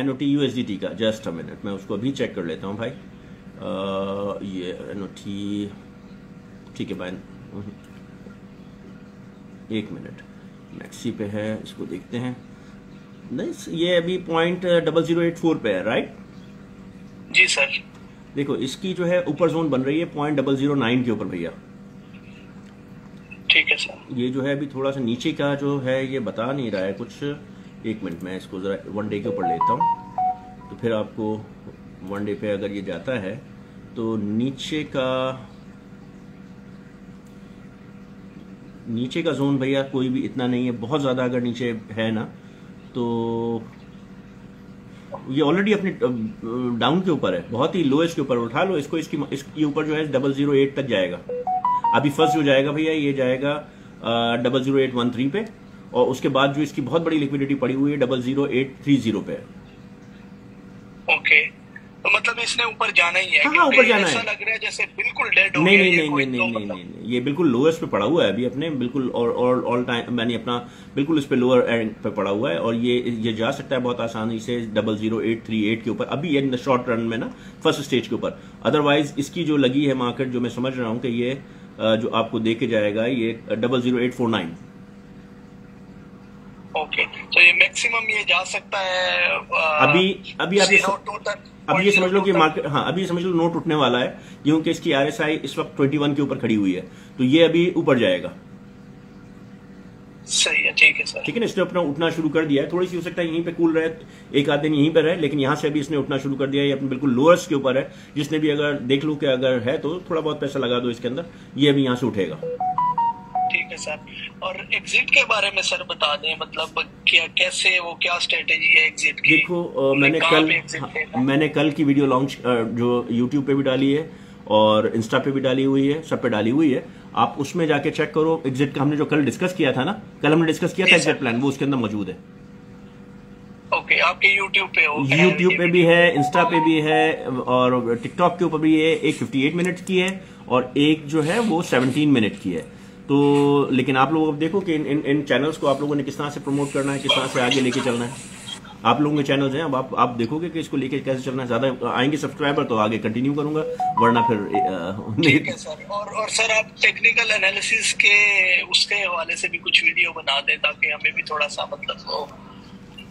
NOT USDT का? जस्ट अ मिनट, मैं उसको अभी चेक कर लेता हूँ भाई। ये NOT, ठीक है भाई, 1 मिनट। मैक्सी पे है, इसको देखते हैं। नहीं ये अभी 0.0084 पे है, राइट?
जी सर।
देखो इसकी जो है ऊपर जोन बन रही है 0.009 के ऊपर भैया।
ठीक है सर।
ये जो है अभी थोड़ा सा नीचे का जो है ये बता नहीं रहा है कुछ। 1 मिनट, मैं इसको जरा 1 डे के ऊपर लेता हूँ, तो फिर आपको 1 डे पे अगर ये जाता है तो नीचे का जोन भैया कोई भी इतना नहीं है, बहुत ज्यादा अगर नीचे है ना तो ये ऑलरेडी अपने डाउन के ऊपर है, बहुत ही लोएस्ट के ऊपर। उठा लो इसको, इसके ऊपर जो है 008 तक जाएगा। अभी फर्स्ट जो जाएगा भैया ये जाएगा 00813 पे, और उसके बाद जो इसकी बहुत बड़ी लिक्विडिटी पड़ी हुई है 00830 पे।
ओके, तो मतलब इसने ऊपर जाना ही है।
हाँ ऊपर जाना है।
ऐसा लग रहा है जैसे बिल्कुल डेड हो
नहीं
गया।
नहीं, ये बिल्कुल लोएस्ट पे पड़ा हुआ है अभी अपने, बिल्कुल ऑल टाइम मैंने अपना बिल्कुल इस पे लोअर एंड पे पड़ा हुआ है, और ये जा सकता है बहुत आसानी से 00838 के ऊपर अभी इन द शॉर्ट रन में ना, फर्स्ट स्टेज के ऊपर। अदरवाइज इसकी जो लगी है मार्केट, जो मैं समझ रहा हूँ कि ये जो आपको दे के जाएगा ये 00849।
ओके, तो ये मैक्सिमम ये जा सकता है
अभी आप ये समझ लो कि मार्केट, हाँ अभी समझ लो नोट उठने वाला है, क्योंकि इसकी RSI इस वक्त 21 के ऊपर खड़ी हुई है, तो ये अभी ऊपर जाएगा।
सही है, ठीक है सर।
ठीक है ना, इसने अपना उठना शुरू कर दिया है। थोड़ी सी हो सकता है यहीं पे कूल रहे, एक आध दिन यहीं पर रहे, लेकिन यहाँ से अभी इसने उठना शुरू कर दिया है। ये अपने बिल्कुल लोअर्स के ऊपर है। जिसने भी अगर देख लो कि अगर है तो थोड़ा बहुत पैसा लगा दो इसके अंदर, ये अभी यहाँ से उठेगा।
ठीक है सर। और एग्जिट के बारे में सर बता दें, मतलब क्या कैसे वो क्या स्ट्रेटेजी है एग्जिट की?
देखो मैंने कल की वीडियो लॉन्च जो यूट्यूब पे भी डाली है और इंस्टा पे भी डाली हुई है, सब पे डाली हुई है। आप उसमें जाके चेक करो। एग्जिट का हमने जो कल डिस्कस किया था ना, कल हमने डिस्कस किया था एग्जिट प्लान, वो उसके अंदर मौजूद है।
ओके, आपके यूट्यूब पे हो?
यूट्यूब पे भी है, इंस्टा पे भी है और टिकटॉक के ऊपर भी है। एक 58 मिनट की है और एक जो है वो 17 मिनट की है। तो लेकिन आप लोग अब देखो कि इन चैनल्स को आप लोगों ने किस तरह से प्रमोट करना है, किस तरह से आगे लेके चलना है। आप लोगों के चैनल्स हैं, अब आप देखोगे कि इसको लेके कैसे चलना है। ज्यादा आएंगे सब्सक्राइबर तो आगे कंटिन्यू करूंगा, वरना फिर
ठीक है सर। और सर आप टेक्निकल एनालिसिस के उसके हवाले से भी कुछ वीडियो बना दें ताकि हमें भी थोड़ा सा मतलब हो।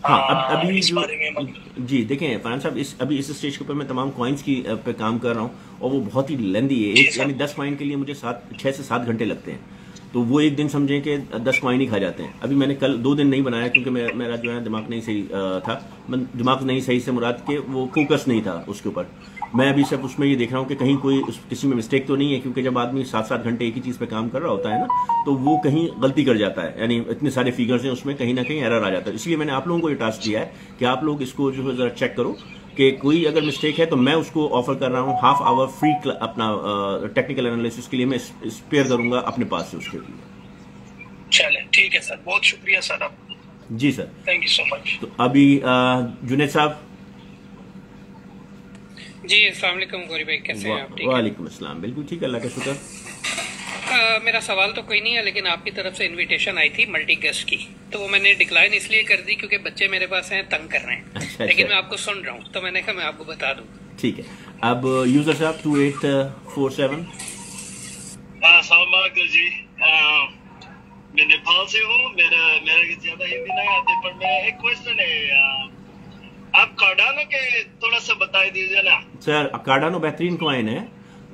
हाँ, अभी
इस
जो
बारे में
जी देखें फरहान साहब, अभी इस स्टेज के ऊपर मैं तमाम कॉइन्स की पे काम कर रहा हूँ और वो बहुत ही लेंदी है। एक यानी 10 कॉइन के लिए मुझे 6 से 7 घंटे लगते हैं। तो वो एक दिन समझें कि 10 कॉइन ही खा जाते हैं। अभी मैंने कल 2 दिन नहीं बनाया क्योंकि मेरा जो है दिमाग नहीं सही था। दिमाग नहीं सही से मुराद के वो फोकस नहीं था उसके ऊपर। मैं अभी सब उसमें ये देख रहा हूँ कि कहीं कोई किसी में मिस्टेक तो नहीं है, क्योंकि जब आदमी 7-7 घंटे एक ही चीज़ पे काम कर रहा होता है ना, तो वो कहीं गलती कर जाता है। यानी इतने सारे फिगर्स हैं उसमें, कहीं ना कहीं एरर आ जाता है। इसलिए मैंने आप लोगों को ये टास्क दिया है कि आप लोग इसको जो है ज़रा चेक करो कि कोई अगर मिस्टेक है तो मैं उसको ऑफर कर रहा हूँ हाफ आवर फ्री अपना टेक्निकल एनालिसिस के लिए मैं स्पेयर करूँगा अपने पास से उसके लिए।
चले, ठीक है सर, बहुत शुक्रिया सर आपका।
जी sir,
thank you so much.
तो अभी जुनैद साहब।
जी अस्सलाम वालेकुम गौरी भाई, कैसे हैं आप? ठीक है,
वालेकुम अस्सलाम, बिल्कुल ठीक है, अल्लाह का शुक्र।
मेरा सवाल तो कोई नहीं है, लेकिन आपकी तरफ से इनविटेशन आई थी मल्टी गेस्ट की, तो वो मैंने डिक्लाइन इसलिए कर दी क्योंकि बच्चे मेरे पास हैं, तंग कर रहे हैं।
अच्छा,
लेकिन मैं आपको सुन रहा हूँ तो मैंने कहा मैं आपको बता दूँ।
ठीक है, अब यूजर साहब 2847।
अस्सलाम वालेकुम जी, मैं नेपाल से हूँ। मेरे ज्यादा हिंदी नहीं आते, पर मेरा एक क्वेश्चन है। आप कार्डानो के थोड़ा सा बता दीजिए ना
सर। कार्डानो बेहतरीन कॉइन है,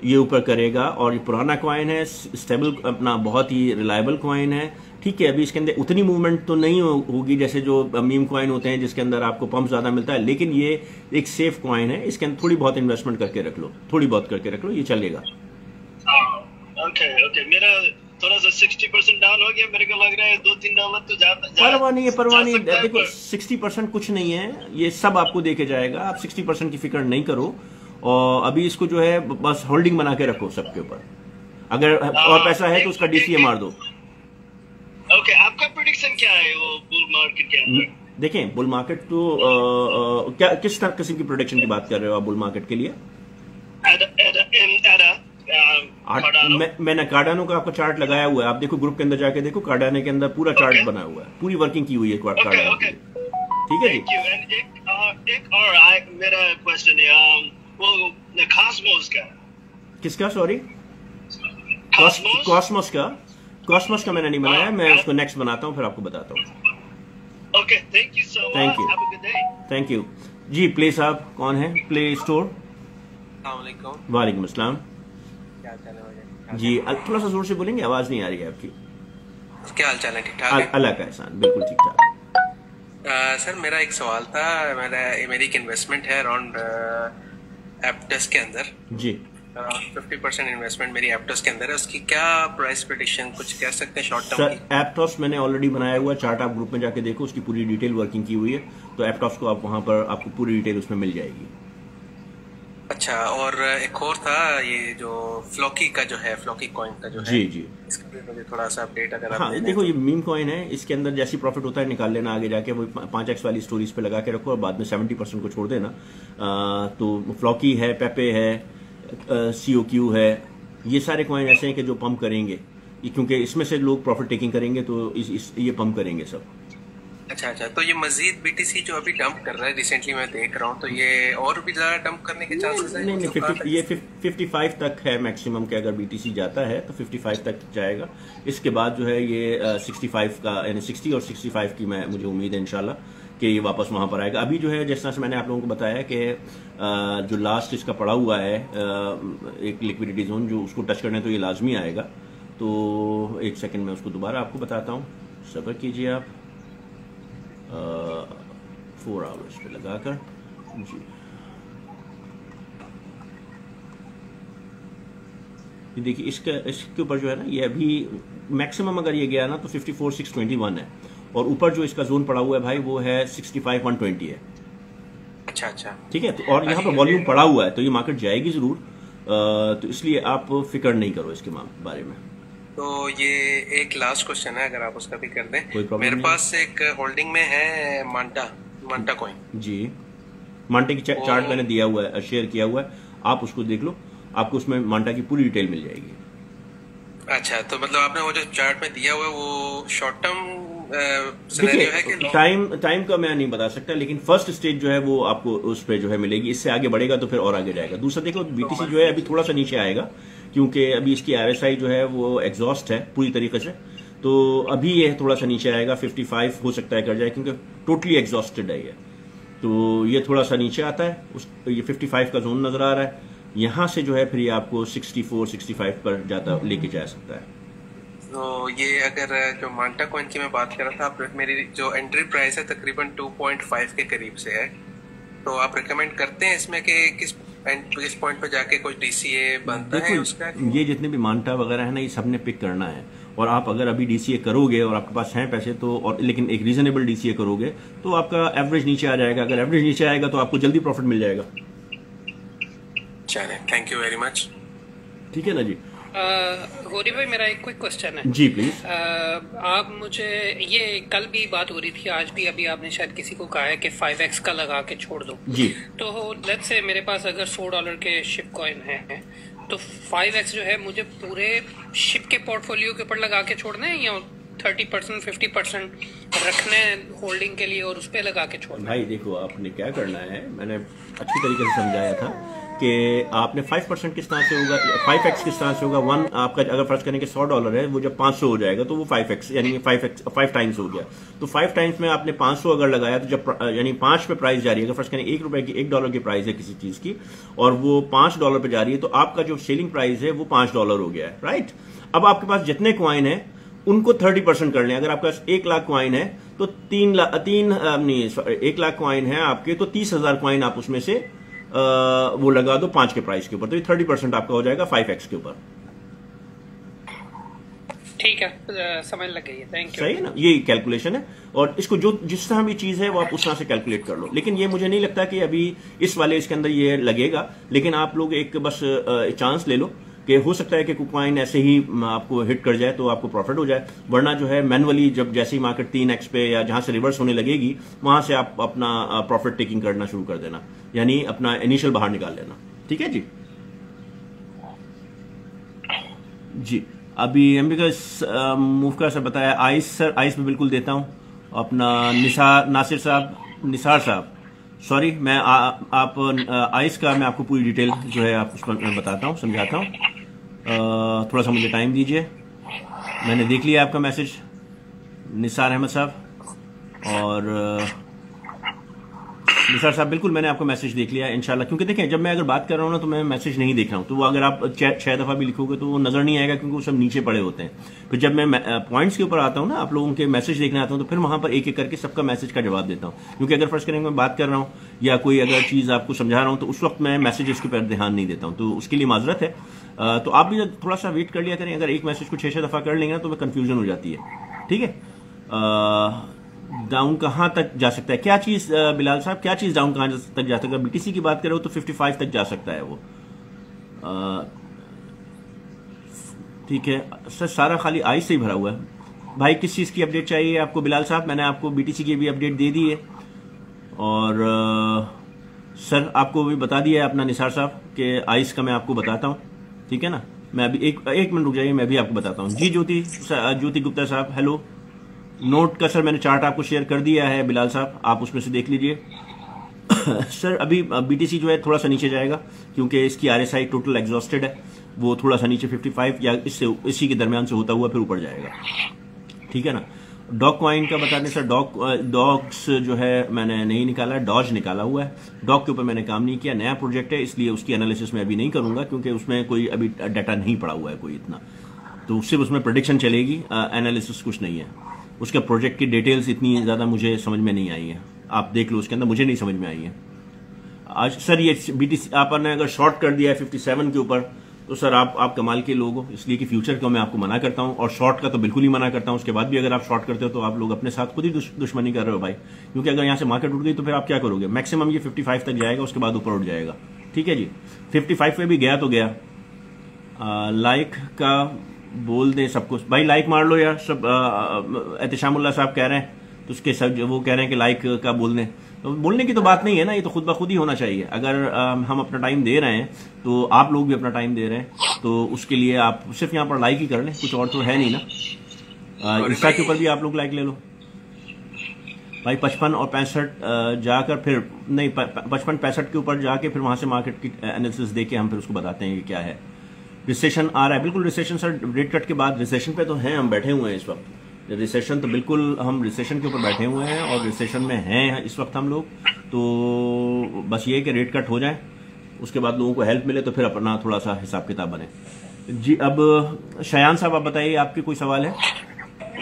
ये ऊपर करेगा और ये पुराना कॉइन है, स्टेबल अपना बहुत ही रिलायबल कॉइन है। ठीक है, अभी इसके अंदर उतनी मूवमेंट तो नहीं होगी जैसे जो मीम कॉइन होते हैं जिसके अंदर आपको पंप ज्यादा मिलता है, लेकिन ये एक सेफ कॉइन है। इसके अंदर थोड़ी बहुत इन्वेस्टमेंट करके रख लो, थोड़ी बहुत करके रख लो, ये चलेगा।
ओके, मेरा थोड़ा सा 60% डाउन हो गया। मेरे को लग रहा है $2-3 तो
परवाह नहीं है। देखो 60% कुछ नहीं है, ये सब आपको देके जाएगा। आप 60% की फिक्र नहीं करो और अभी इसको जो है बस होल्डिंग बना के रखो सबके ऊपर। अगर और पैसा है तो उसका डीसीए मार दो।
ओके, आपका प्रेडिक्शन क्या है वो बुल मार्केट के अंदर?
देखें बुल मार्केट तो क्या किस तरह किस्म की प्रोडिक्शन की बात कर रहे हो आप बुल मार्केट के लिए? मैंने कार्डानो का आपका चार्ट लगाया हुआ है, आप देखो ग्रुप के अंदर जाके देखो, कार्डानो के अंदर पूरा चार्ट बना हुआ है, पूरी वर्किंग की हुई है कार्डानो की। ठीक है जी।
एक और मेरा क्वेश्चन है, वो कॉस्मोस का
किसका? सॉरी, कॉस्मोस का मैंने नहीं बनाया, मैं उसको नेक्स्ट बनाता हूँ फिर आपको बताता हूँ।
Okay, thank you so much, have a good day.
Thank you जी। प्ले साहब कौन है? Play store. वालेकुम अस्सलाम। जी थोड़ा सा जोर से बोलेंगे, आवाज नहीं आ रही है आपकी।
क्या हाल चाल है? ठीक ठाक है,
अल्लाह का एहसान, बिल्कुल ठीक ठाक।
सर मेरा एक सवाल था। मेरी एक इन्वेस्टमेंट है अराउंड एप्टस के अंदर
जी।
50% इन्वेस्टमेंट मेरी एप्टस के अंदर है। उसकी क्या प्राइस प्रेडिक्शन कुछ कह सकते हैं शॉर्ट टर्म की?
सर एप्टॉस मैंने ऑलरेडी बनाया हुआ चार्ट, आप ग्रुप में जाके देखो, उसकी पूरी डिटेल वर्किंग की हुई है। तो एप्टॉस को आप वहां पर आपको पूरी डिटेल उसमें मिल जाएगी।
अच्छा, और एक और था ये जो फ्लॉकी का जो है, फ्लॉकी कॉइन का जो है,
जी जी,
इसके लिए मुझे थोड़ा सा अपडेट अगर
हाँ देखो ये मीम कॉइन है, इसके अंदर जैसी प्रॉफिट होता है निकाल लेना आगे जाके, वो 5x वाली स्टोरीज पे लगा के रखो और बाद में 70% को छोड़ देना। तो फ्लॉकी है, पेपे है, COQ है, ये सारे कॉइन ऐसे हैं कि जो पंप करेंगे, क्योंकि इसमें से लोग प्रॉफिट टेकिंग करेंगे तो ये पंप करेंगे सब।
अच्छा, तो ये मजीद BTC जो अभी डंप कर रहा है रिसेंटली मैं देख रहा हूँ, तो ये और भी ज्यादा डंप करने के चांसेस हैं?
नहीं, ये 55 तक है मैक्सिमम के, अगर BTC जाता है तो 55 तक जाएगा। इसके बाद जो है ये 65 का, यानी 60 और 65 की मुझे उम्मीद है इंशाल्लाह कि ये वापस वहां पर आएगा। अभी जो है जिस तरह से मैंने आप लोगों को बताया कि जो लास्ट इसका पड़ा हुआ है एक लिक्विडिटी जोन, जो उसको टच करने तो ये लाजमी आएगा। तो एक सेकंड में उसको दोबारा आपको बताता हूँ। सब्र कीजिए आप 4 आवर्स पे लगाकर। जी ये देखिए इसके ऊपर जो है ना, ये अभी मैक्सिमम अगर ये गया ना तो 54,621 है, और ऊपर जो इसका जोन पड़ा हुआ है भाई वो है 65,120 है।
अच्छा अच्छा,
ठीक है। तो और यहाँ पर वॉल्यूम पड़ा हुआ है, तो ये मार्केट जाएगी जरूर, तो इसलिए आप फिक्र नहीं करो इसके बारे में।
तो ये एक लास्ट क्वेश्चन है, अगर आप उसका भी कर दें।
कोई प्रॉब्लम
मेरे
नहीं।
पास एक होल्डिंग में है मांटा कॉइन।
जी, मांटे की चार्ट मैंने दिया हुआ है, शेयर किया हुआ है, आप उसको देख लो, आपको उसमें मांटा की पूरी डिटेल मिल जाएगी।
अच्छा, तो मतलब आपने वो जो चार्ट में दिया हुआ है वो शॉर्ट टर्म सिनेरियो है कि
टाइम का मैं नहीं बता सकता, लेकिन फर्स्ट स्टेज जो है वो आपको उस पर जो है मिलेगी। इससे आगे बढ़ेगा तो फिर और आगे जाएगा। दूसरा देखो, बीटीसी जो है अभी थोड़ा सा नीचे आएगा, क्योंकि अभी इसकी आरएसआई जो है वो एग्जॉस्ट है पूरी तरीके से, तो अभी ये थोड़ा सा नीचे आएगा। 55 हो सकता है कर जाए, क्योंकि टोटली एग्जॉस्टेड है ये, तो ये थोड़ा सा नीचे आता है। ये 55 का जोन नजर आ रहा है, यहाँ से जो है फिर ये आपको 64-65 पर जाता लेके जा सकता है।
तो ये अगर जो मांटा कॉइन की मैं बात कर रहा था, मेरी जो एंट्री प्राइस है तकरीबन 2.5 के करीब से है, तो आप रिकमेंड करते हैं इसमें कि किस पॉइंट पर जाके कोई डीसीए बनता है उसका?
ये जितने भी मांटा वगैरह है ना, ये सबने पिक करना है, और आप अगर अभी डीसीए करोगे और आपके पास हैं पैसे तो, और लेकिन एक रीजनेबल डीसीए करोगे तो आपका एवरेज नीचे आ जाएगा। अगर एवरेज नीचे आएगा तो आपको जल्दी प्रॉफिट मिल जाएगा।
चलिए, थैंक यू वेरी मच।
ठीक है ना जी।
गौरी भाई, मेरा एक क्विक क्वेश्चन है
जी प्लीज।
आप मुझे, ये कल भी बात हो रही थी, आज भी अभी आपने शायद किसी को कहा है कि 5x का लगा के छोड़ दो
जी।
तो लेट्स से मेरे पास अगर $4 के शिप कॉइन है, तो 5x जो है मुझे पूरे शिप के पोर्टफोलियो के ऊपर लगा के छोड़ना है, या 30% 50% रखना है होल्डिंग के लिए और उस पर लगा के छोड़ना?
भाई देखो, आपने क्या करना है, मैंने अच्छी तरीके से समझाया था कि आपने 5% किस तरह से होगा, 5x किस तरह से होगा। वन आपका अगर फर्ज करें कि $100 है, वो जब 500 हो जाएगा तो वो 5x यानी 5 टाइम्स हो गया। तो 5 टाइम्स में आपने 500 अगर लगाया, तो जब यानी 5 पे प्राइस जा रही है, अगर फर्ज करें $1 की प्राइस है किसी चीज की, और वो $5 पे जा रही है, तो आपका जो सेलिंग प्राइस है वो $5 हो गया है, राइट। अब आपके पास जितने कॉइन है उनको 30% कर लें। अगर आपके पास 1 लाख कॉइन है तो 1 लाख कॉइन है आपके, तो 30,000 कॉइन आप उसमें से वो लगा दो 5 के प्राइस के ऊपर, तो ये 30% आपका हो जाएगा 5x के ऊपर।
ठीक है, समझ लग गई है, थैंक यू।
सही है ना, ये कैलकुलेशन है, और इसको जो जिस तरह भी चीज है वो आप उस तरह से कैलकुलेट कर लो। लेकिन ये मुझे नहीं लगता कि अभी इसके अंदर ये लगेगा, लेकिन आप लोग एक बस चांस ले लो कि हो सकता है कि कॉइन ऐसे ही आपको हिट कर जाए तो आपको प्रॉफिट हो जाए, वरना जो है मैनुअली जब जैसे ही मार्केट 3x पे या जहां से रिवर्स होने लगेगी वहां से आप अपना प्रॉफिट टेकिंग करना शुरू कर देना, यानी अपना इनिशियल बाहर निकाल लेना। ठीक है जी। जी, अभी अंबिका मूवकर से बताया आइस, सर आइस में बिल्कुल देता हूं। अपना निसार साहब सॉरी, मैं आप आइस का मैं आपको पूरी डिटेल जो है आप उस पर बताता हूँ, समझाता हूँ। थोड़ा सा मुझे टाइम दीजिए। मैंने देख लिया आपका मैसेज निसार अहमद साहब, और निसार साहब बिल्कुल मैंने आपका मैसेज देख लिया इंशाल्लाह। क्योंकि देखें, जब मैं अगर बात कर रहा हूँ ना तो मैं मैसेज नहीं देख रहा हूँ, तो वो अगर आप 6 दफा भी लिखोगे तो वो नजर नहीं आएगा, क्योंकि वो सब नीचे पड़े होते हैं। फिर जब मैं पॉइंट्स के ऊपर आता हूँ ना, आप लोगों के मैसेज देखने आता हूँ, तो फिर वहां पर एक एक करके सबका मैसेज का जवाब देता हूँ। क्योंकि अगर फर्स्ट करेंगे मैं बात कर रहा हूँ या कोई अगर चीज आपको समझा रहा हूँ तो उस वक्त मैं मैसेजेस के ऊपर ध्यान नहीं देता हूँ, तो उसके लिए माजरत है। तो आप भी थोड़ा सा वेट कर लिया करें। अगर एक मैसेज को 6 दफा कर लेंगे ना तो कंफ्यूजन हो जाती है। ठीक है। डाउन कहां तक जा सकता है, क्या चीज बिलाल साहब, क्या चीज डाउन कहां तक जा सकता है? बीटीसी की बात करो तो 55 तक जा सकता है वो। ठीक है सर, सारा खाली आइस से ही भरा हुआ है। भाई किस चीज की अपडेट चाहिए आपको बिलाल साहब? मैंने आपको बीटीसी की भी अपडेट दे दी है, और सर आपको भी बता दिया है अपना निसार साहब के आइस का मैं आपको बताता हूँ। ठीक है ना, मैं अभी एक मिनट रुक जाइए, मैं भी आपको बताता हूँ। जी ज्योति गुप्ता साहब हेलो। नोट का सर मैंने चार्ट आपको शेयर कर दिया है बिलाल साहब, आप उसमें से देख लीजिए। सर अभी बीटीसी जो है थोड़ा सा नीचे जाएगा, क्योंकि इसकी आरएसआई टोटल एग्जॉस्टेड है, वो थोड़ा सा नीचे 55 या इसी के दरमियान से होता हुआ फिर ऊपर जाएगा। ठीक है ना। डॉग कॉइन का बता दें सर, डॉग्स जो है मैंने नहीं निकाला, डॉज निकाला हुआ है। डॉग के ऊपर मैंने काम नहीं किया, नया प्रोजेक्ट है, इसलिए उसकी एनालिसिस मैं अभी नहीं करूंगा, क्योंकि उसमें कोई अभी डाटा नहीं पड़ा हुआ है कोई इतना, तो सिर्फ उसमें प्रेडिक्शन चलेगी, एनालिसिस कुछ नहीं है। उसके प्रोजेक्ट की डिटेल्स इतनी ज़्यादा मुझे समझ में नहीं आई है, आप देख लो उसके अंदर, मुझे नहीं समझ में आई है। आज सर ये BTC आपने अगर शॉर्ट कर दिया है 57 के ऊपर, तो सर आप कमाल के लोग हो, इसलिए कि फ्यूचर को मैं आपको मना करता हूं, और शॉर्ट का तो बिल्कुल ही मना करता हूं। उसके बाद भी अगर आप शॉर्ट करते हो तो आप लोग अपने साथ खुद ही दुश्मनी कर रहे हो भाई, क्योंकि अगर यहां से मार्केट उठ गई तो फिर आप क्या करोगे? मैक्सिमम ये 55 तक जाएगा, उसके बाद ऊपर उठ जाएगा। ठीक है जी, 55 पे भी गया तो गया। लाइक का बोल दें सब कुछ, भाई लाइक मार लो यार सब। एहतशामुल्लाह साहब कह रहे हैं, तो उसके सब वो कह रहे हैं कि लाइक का बोल दें, तो बोलने की तो बात नहीं है ना, ये तो खुद ब खुद ही होना चाहिए। अगर हम अपना टाइम दे रहे हैं तो आप लोग भी अपना टाइम दे रहे हैं, तो उसके लिए आप सिर्फ यहाँ पर लाइक ही कर लें, कुछ और तो है नहीं ना। इंस्टा के ऊपर भी आप लोग लाइक ले लो भाई। 55 और 65 जाकर फिर नहीं, 55-65 के ऊपर जाके फिर वहां से मार्केट की एनालिसिस देके हम फिर उसको बताते हैं कि क्या है। रिसेशन आ रहा है, बिल्कुल रिसेशन सर, रेट कट के बाद रिसेशन पे तो हैं, हम बैठे हुए हैं इस वक्त। रिसेशन तो बिल्कुल हम रिसेशन के ऊपर बैठे हुए हैं और रिसेशन में हैं इस वक्त हम लोग। तो बस ये कि रेट कट हो जाए, उसके बाद लोगों को हेल्प मिले तो फिर अपना थोड़ा सा हिसाब किताब बने। जी अब शयान साहब आप बताइए, आपके कोई सवाल है?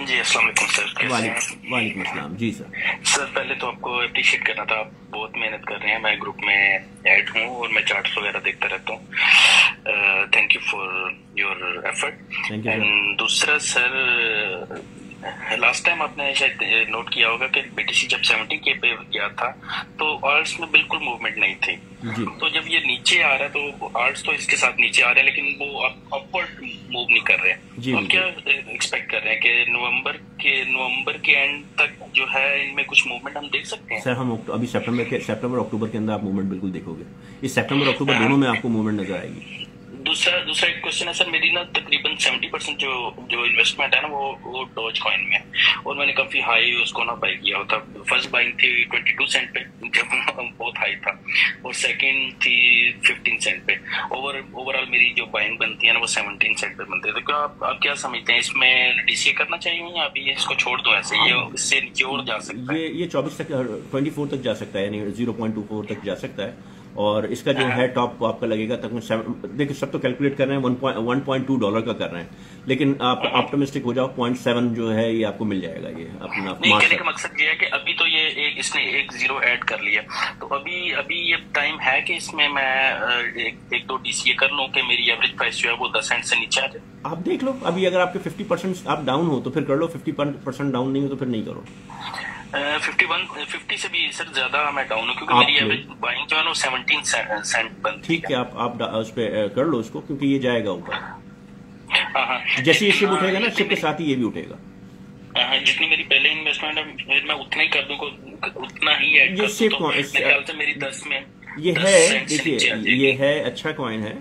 जी अस्सलाम वालेकुम सर।
वालेकुम अस्सलाम। जी सर
पहले तो आपको अप्रिशिएट करना था, आप बहुत मेहनत कर रहे हैं, मैं ग्रुप में ऐड हूँ और मैं चार्ट्स वगैरह देखता रहता हूँ। Thank you for your effort. And दूसरा सर, लास्ट टाइम आपने शायद नोट किया होगा कि BTC जब 70K पे गया था तो आर्ट्स में बिल्कुल मूवमेंट नहीं थी
जी।
तो जब ये नीचे आ रहा है तो आर्ट्स तो इसके साथ नीचे आ रहे हैं, लेकिन वो अपवर्ड मूव नहीं कर रहे हैं।
जी,
हम क्या एक्सपेक्ट कर रहे हैं कि नवंबर के एंड तक जो है इनमें कुछ मूवमेंट हम देख सकते हैं?
सर हम अभी सितंबर अक्टूबर के अंदर आप मूवमेंट बिल्कुल देखोगे। इस सितंबर अक्टूबर दोनों में आपको मूवमेंट नजर आएगी।
दूसरा एक क्वेश्चन है सर, मेरी ना तकरीबन 70% जो इन्वेस्टमेंट है ना वो डॉज कॉइन में है, और मैंने काफी हाई उसको ना बाई किया होता। फर्स्ट बाइंग थी 22 सेंट पे जब बहुत हाई था, और सेकंड थी 15 सेंट पे। ओवरऑल मेरी जो बाइंग बनती है ना वो 17 सेंट पे बनती है। तो क्या आप क्या समझते हैं, इसमें DCA करना चाहिए या अभी इसको छोड़ दो ऐसे? ये इससे नीचे और जा सकता है?
ये 24 तक 24 तक जा सकता है, यानी 0.24 तक जा सकता है। और इसका जो है टॉप आपका लगेगा तक, देखिए सब तो कैलकुलेट कर रहे हैं $1.2 का कर रहे हैं, लेकिन आप ऑप्टिमिस्टिक हो जाओ, 0.7 जो है ये आपको मिल जाएगा। ये अपना
कहने का मकसद ये है कि अभी तो ये इसने एक जीरो ऐड कर लिया, तो अभी ये टाइम है कि इसमें मैं एक दो DCA कर लूं कि मेरी एवरेज प्राइस जो है वो 10 सेंट से नीचे आ जाए।
आप देख लो, अभी अगर आपके 50% आप डाउन हो तो फिर कर लो, 50% डाउन नहीं हो तो फिर नहीं करो।
50 से भी सर ज्यादा मैं डाउन हूँ, क्योंकि मेरी एवरेज बाइंग जो है ना 17 सेंट बनती
ठीक है, आप उस पे कर लो उसको, क्योंकि ये जाएगा ऊपर।
हाँ,
जैसे ये शिप उठेगा ना, शिप के साथ ही ये भी उठेगा।
जितनी मेरी पहले इन्वेस्टमेंट है फिर मैं उतना ही कर दूं, उतना ही ऐड कर दूं, तो मेरे ख्याल से मेरी 10 में
ये है। देखिए ये है अच्छा कॉइन है,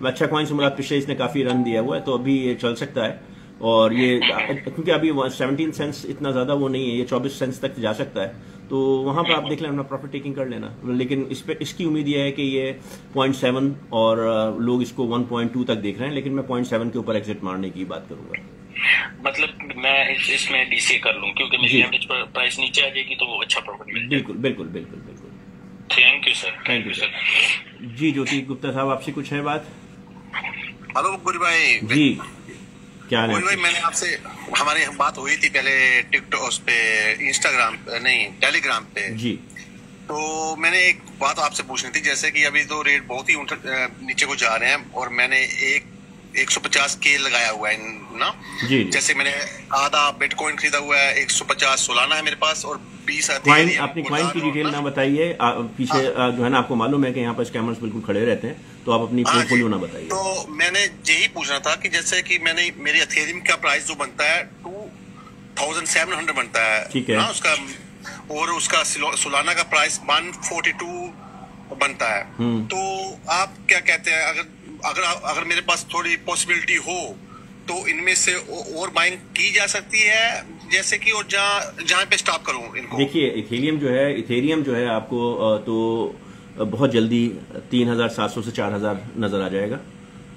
अच्छा कॉइन से मुराद पिछले इसने काफी रन दिया हुआ है, तो अभी ये चल सकता है। और ये क्योंकि अभी 17 सेंट्स इतना ज्यादा वो नहीं है, ये 24 सेंट्स तक जा सकता है, तो वहां पर आप देख लेना, प्रॉफिट टेकिंग कर लेना। लेकिन इस पे इसकी उम्मीद ये है कि ये 0.7 और लोग इसको 1.2 तक देख रहे हैं, लेकिन मैं 0.7 के ऊपर एग्जिट मारने की बात करूंगा।
मतलब मैं इसमें DCA कर लूं, क्योंकि मेरी एवरेज प्राइस नीचे आ जाएगी तो वो अच्छा प्रॉफिट मिल जाएगा।
बिल्कुल।
Thank you sir.
जी ज्योति गुप्ता साहब, आपसे कुछ है बात?
हेलो गुरु भाई।
जी क्या
गुरु भाई, मैंने आपसे, हमारी बात हुई थी पहले टिकटॉक उस पे, इंस्टाग्राम नहीं टेलीग्राम पे जी। तो मैंने एक बात आपसे पूछनी थी, जैसे कि अभी तो रेट बहुत ही नीचे को जा रहे हैं, और मैंने 150K लगाया हुआ है ना जी। जैसे मैंने आधा बिटकॉइन खरीदा हुआ है, 150 सोलाना है मेरे पास, और 20
कॉइन। अपनी कॉइन की डिटेल ना बताइए, पीछे जो है ना, आपको मालूम है कि यहाँ पर स्कैमर्स बिल्कुल खड़े रहते हैं, तो आप अपनी पोर्टफोलियो ना बताइए।
तो मैंने यही पूछना था कि जैसे कि मैंने मेरी एथेरियम का प्राइस जो बनता है 2700 बनता है, ठीक है ना उसका, और उसका सोलाना का प्राइस 142 बनता है। तो आप क्या कहते हैं, अगर मेरे पास थोड़ी पॉसिबिलिटी हो तो इनमें से और बाइंग की जा सकती है, जैसे कि, और जहाँ पे स्टॉप करूं इनको?
देखिए इथेरियम जो है आपको तो बहुत जल्दी 3700 से 4000 नजर आ जाएगा,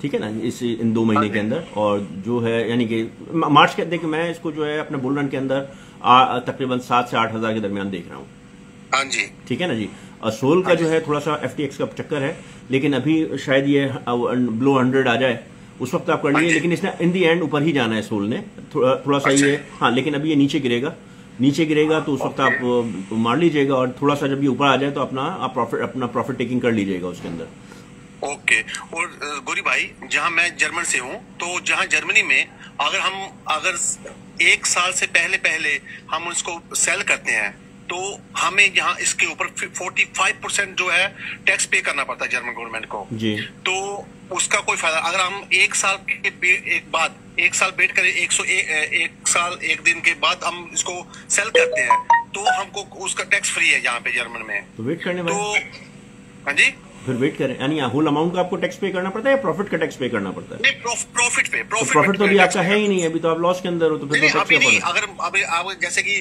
ठीक है ना, इन 2 महीने के अंदर। और जो है यानी कि मार्च के, देखिए मैं इसको जो है अपने बुल रन के अंदर तकरीबन 7 से 8000 के दरमियान देख रहा हूँ।
हाँ जी,
ठीक है ना जी। सोल का जो है थोड़ा सा FTX का चक्कर है, लेकिन अभी शायद ये बिलो 100 आ जाए, उस वक्त आप कर लीजिए, लेकिन इसने इन दी एंड ऊपर ही जाना है सोल ने, थोड़ा सा ये, हाँ, लेकिन अभी ये नीचे गिरेगा तो उस वक्त आप मार लीजिएगा, और थोड़ा सा जब ये ऊपर आ जाए तो अपना प्रॉफिट टेकिंग कर लीजिएगा उसके अंदर।
ओके। और गोरी भाई, जहां मैं जर्मन से हूं, तो जहां जर्मनी में अगर 1 साल से पहले हम उसको सेल करते हैं तो हमें यहाँ इसके ऊपर 45% जो है टैक्स पे करना पड़ता है जर्मन गवर्नमेंट को
जी।
तो उसका कोई फायदा, अगर हम 1 साल के बाद 1 साल वेट करें, 1 साल 1 दिन के बाद हम इसको सेल करते हैं तो हमको उसका टैक्स फ्री है यहाँ पे जर्मन में।
तो वेट करने
तो हाँ जी,
फिर वेट करें, यानी होल अमाउंट का आपको टैक्स पे करना पड़ता है या प्रॉफिट का टैक्स पे करना पड़ता है?
नहीं, प्रॉफिट
तो अभी आपका है ही नहीं, अभी तो आप लॉस के अंदर हो, तो फिर तो
अभी नहीं। अगर अभी आप जैसे कि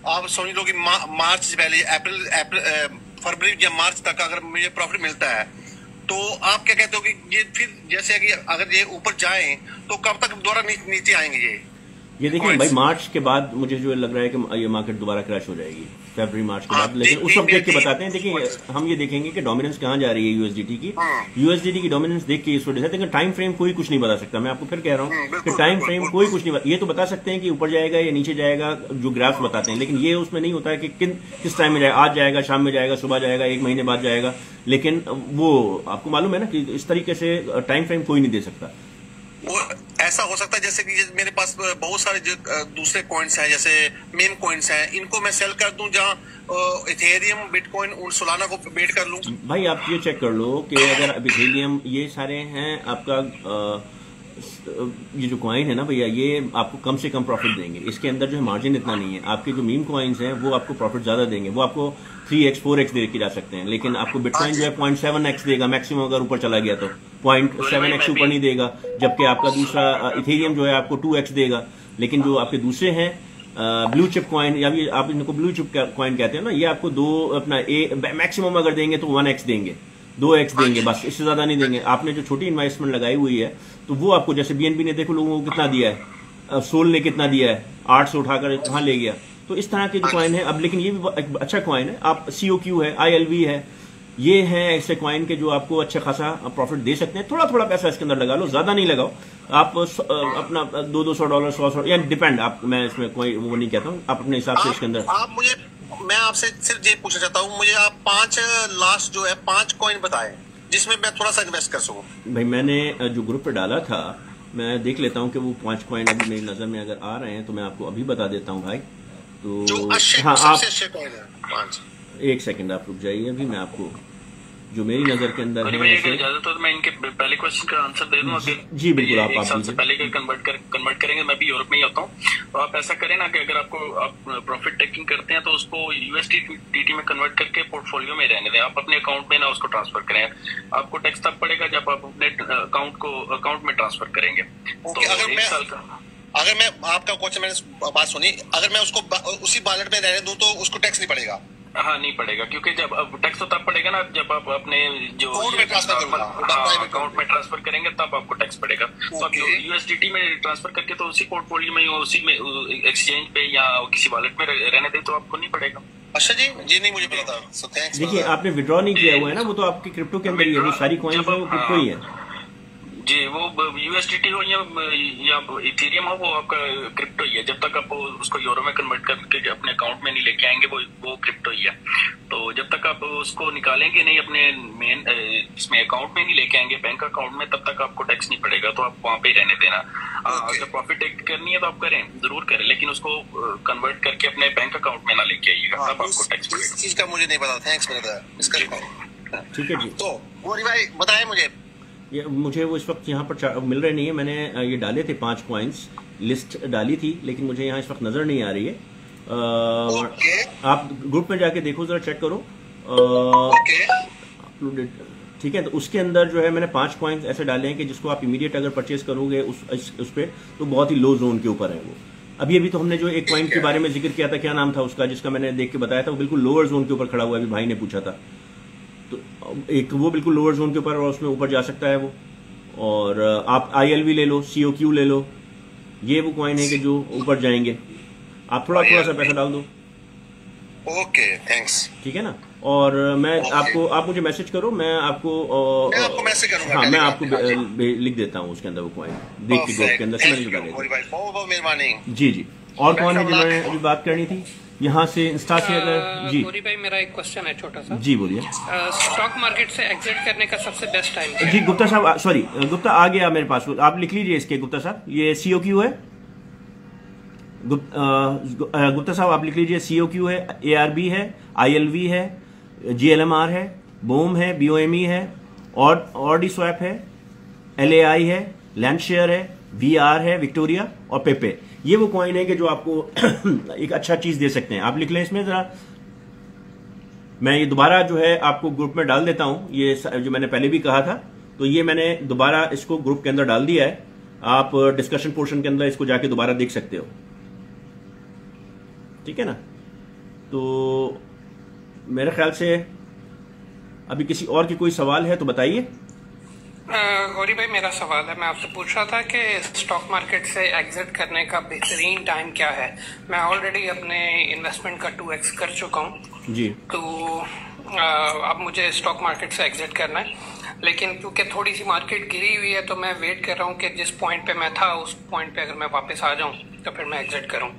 आप समझ लो कि मार्च से पहले अप्रैल फरवरी या मार्च तक अगर मुझे प्रॉफिट मिलता है तो आप क्या कहते हो कि ये फिर जैसे कि अगर ये ऊपर जाए तो कब तक दोबारा नीचे आएंगे
ये देखिए भाई, मार्च के बाद मुझे जो लग रहा है कि ये मार्केट दोबारा क्रैश हो जाएगी, फरवरी मार्च के बाद। लेकिन उस वक्त देख के बताते हैं। देखिए, हम ये देखेंगे कि डोमिनेंस कहाँ जा रही है यूएसडीटी की डोमिनेंस देख के इस वजह से। लेकिन टाइम फ्रेम कोई कुछ नहीं बता सकता, मैं आपको फिर कह रहा हूँ कि टाइम फ्रेम कोई कुछ नहीं, ये तो बता सकते हैं कि ऊपर जाएगा या नीचे जाएगा, जो ग्राफ्स बताते हैं, लेकिन ये उसमें नहीं होता है कि किस टाइम में जाएगा, आज जाएगा, शाम में जाएगा, सुबह जाएगा, 1 महीने बाद जाएगा। लेकिन वो आपको मालूम है ना कि इस तरीके से टाइम फ्रेम कोई नहीं दे सकता।
वो ऐसा हो सकता है जैसे कि मेरे पास बहुत सारे जो दूसरे कॉइन्स हैं, जैसे मेम कॉइन्स हैं, इनको मैं सेल कर दूं, जहां इथेरियम, बिटकॉइन और सोलाना को वेट कर लूं। भाई
आप ये चेक कर लो कि अगर इथेरियम, ये सारे हैं आपका ये जो कॉइन है ना भैया, ये आपको कम से कम प्रॉफिट देंगे। इसके अंदर जो है मार्जिन इतना नहीं है। आपके जो मीम कॉइन्स हैं वो आपको प्रॉफिट ज्यादा देंगे, वो आपको 3x 4x दे के जा सकते हैं। लेकिन आपको बिटकॉइन जो है 0.7x देगा मैक्सिमम, अगर ऊपर चला गया तो 0.7x ऊपर नहीं देगा। जबकि आपका दूसरा इथेरियम जो है आपको 2x देगा। लेकिन जो आपके दूसरे हैं ब्लू चिप कॉइन, या भी आप इनको ब्लू चिप कॉइन कहते हैं ना, ये आपको मैक्सिमम अगर देंगे तो 1x देंगे, 2x देंगे, बस, इससे ज्यादा नहीं देंगे। आपने जो छोटी इन्वेस्टमेंट लगाई हुई है तो वो आपको, जैसे बीएनबी ने देखो लोगों को कितना दिया है, सोल ने कितना दिया है, 8 से उठाकर कहाँ ले गया। तो इस तरह के जो कॉइन है अब, लेकिन ये भी एक अच्छा कॉइन है। आप COQ है, ILV है, ये हैं ऐसे कॉइन के जो आपको अच्छा खासा प्रॉफिट दे सकते हैं। थोड़ा थोड़ा पैसा इसके अंदर लगा लो, ज्यादा नहीं लगाओ। आप अपना $200 $100 या डिपेंड, आप, मैं इसमें कोई वो नहीं कहता हूँ, आप अपने हिसाब से इसके अंदर।
मैं आपसे सिर्फ ये पूछना चाहता हूँ, मुझे आप 5 लास्ट जो है 5 कॉइन बताएं जिसमें मैं थोड़ा सा इन्वेस्ट कर सकूं।
भाई मैंने जो ग्रुप पे डाला था, मैं देख लेता हूँ कि वो 5 कॉइन अभी मेरी नजर में अगर आ रहे हैं तो मैं आपको अभी बता देता हूँ भाई। तो हाँ, आप 1 सेकंड आप रुक जाइए, अभी मैं आपको जो मेरी नजर के अंदर है,
इजाजत हो तो मैं इनके पहले क्वेश्चन का आंसर दे दूं।
जी बिल्कुल, आप
सबसे पहले कन्वर्ट करेंगे। मैं भी यूरोप में ही होता हूँ, तो आप ऐसा करें ना कि अगर आप प्रॉफिट टेकिंग करते हैं तो उसको USDT में कन्वर्ट करके पोर्टफोलियो में रहने दें। आप अपने अकाउंट में ना उसको ट्रांसफर करें। आपको टैक्स तब पड़ेगा जब आप अपने अकाउंट में ट्रांसफर करेंगे। तो 1 साल का,
अगर मैं आपका क्वेश्चन, मैंने बात सुनी, अगर मैं उसको उसी वॉलेट में रहने दूं तो उसको टैक्स नहीं पड़ेगा?
हाँ, नहीं पड़ेगा, क्योंकि जब टैक्स तो तब पड़ेगा ना जब आप अपने जो अकाउंट में ट्रांसफर करेंगे, तब आपको टैक्स पड़ेगा। तो आप USDT में ट्रांसफर करके तो उसी पोर्टफोलियो में, उसी में एक्सचेंज पे या किसी वॉलेट में रहने दे तो आपको नहीं पड़ेगा।
अच्छा जी नहीं मुझे पता था।
देखिए, आपने विड्रॉ नहीं किया हुआ है ना, वो तो आपकी क्रिप्टो के अंदर ही है, वो सारी कॉइन्स वो क्रिप्टो ही है
जी। वो USDT हो या इथेरियम हो, वो आपका क्रिप्टो ही है। जब तक आप उसको यूरो में कन्वर्ट करके अपने अकाउंट में नहीं लेके आएंगे, वो क्रिप्टो ही है। तो जब तक आप उसको निकालेंगे नहीं अपने मेन इसमें अकाउंट में नहीं लेके आएंगे, बैंक अकाउंट में, तब तक आपको टैक्स नहीं पड़ेगा। तो आप वहाँ पे रहने देना। अगर प्रॉफिट टेक करनी है तो आप करें, जरूर करें, लेकिन उसको कन्वर्ट करके अपने बैंक अकाउंट में ना लेके आइएगा, तब आपको टैक्स पड़ेगा।
इस चीज का मुझे नहीं पता। Thanks brother.
ठीक है जी।
तो गोरी भाई बताएं
मुझे वो इस वक्त यहाँ पर मिल रहे नहीं है। मैंने ये डाले थे 5 कॉइन्स, लिस्ट डाली थी, लेकिन मुझे यहाँ इस वक्त नजर नहीं आ रही है। आप ग्रुप में जाके देखो, जरा चेक करो। ठीक है, तो उसके अंदर जो है मैंने 5 कॉइन्स ऐसे डाले हैं कि जिसको आप इमीडिएट अगर परचेज करोगे उस पे, तो बहुत ही लो जोन के ऊपर है वो। अभी तो हमने जो एक कॉइन के बारे में जिक्र किया था, क्या नाम था उसका, जिसका मैंने देख के बताया था, वो बिल्कुल लोअर जोन के ऊपर खड़ा हुआ है। अभी भाई ने पूछा था, तो एक वो बिल्कुल लोअर जोन के ऊपर, और उसमें ऊपर जा सकता है वो। और आप ILV ले लो, COQ ले लो, ये वो कॉइन है कि जो ऊपर जाएंगे। आप थोड़ा सा पैसा डाल दो।
Okay, thanks.
ठीक है ना। और मैं आपको, आप मुझे मैसेज करो, मैं आपको
मैसेज करूंगा।
हाँ, मैं आपको लिख देता हूँ उसके अंदर वो कॉइन, देख के ग्रुप के अंदर से मैंने बता
बहुत मेहरबानी।
जी जी। और कौन है जिन्होंने अभी बात करनी थी यहाँ से इंस्टा से? अगर जी
गौरी भाई, मेरा एक क्वेश्चन है छोटा सा।
जी बोलिए।
स्टॉक मार्केट से एग्जिट करने का सबसे बेस्ट टाइम
जी गुप्ता साहब, सॉरी गुप्ता आ गया मेरे पास, आप लिख लीजिए इसके। गुप्ता साहब ये COQ है, गुप्ता साहब आप लिख लीजिए। COQ है, ARB है, ILV है, GLMR है, BOM है, BOME है, और डी स्वैप है, LAI है, लैंड शेयर है, VR है, विक्टोरिया और पेपे। ये वो कॉइन है कि जो आपको एक अच्छा चीज दे सकते हैं। आप लिख लें इसमें जरा, मैं ये दोबारा जो है आपको ग्रुप में डाल देता हूं। ये जो मैंने पहले भी कहा था, तो ये मैंने दोबारा इसको ग्रुप के अंदर डाल दिया है। आप डिस्कशन पोर्शन के अंदर इसको जाके दोबारा देख सकते हो, ठीक है ना? तो मेरे ख्याल से अभी किसी और की कोई सवाल है तो बताइए।
गौरी भाई, मेरा सवाल है, मैं आपसे पूछ रहा था कि स्टॉक मार्केट से एग्जिट करने का बेहतरीन टाइम क्या है। मैं ऑलरेडी अपने इन्वेस्टमेंट का 2x कर चुका हूँ
जी,
तो अब मुझे स्टॉक मार्केट से एग्जिट करना है, लेकिन क्योंकि थोड़ी सी मार्केट गिरी हुई है तो मैं वेट कर रहा हूँ कि जिस पॉइंट पे मैं था उस पॉइंट पे अगर मैं वापस आ जाऊँ तो फिर मैं एग्जिट करूँ।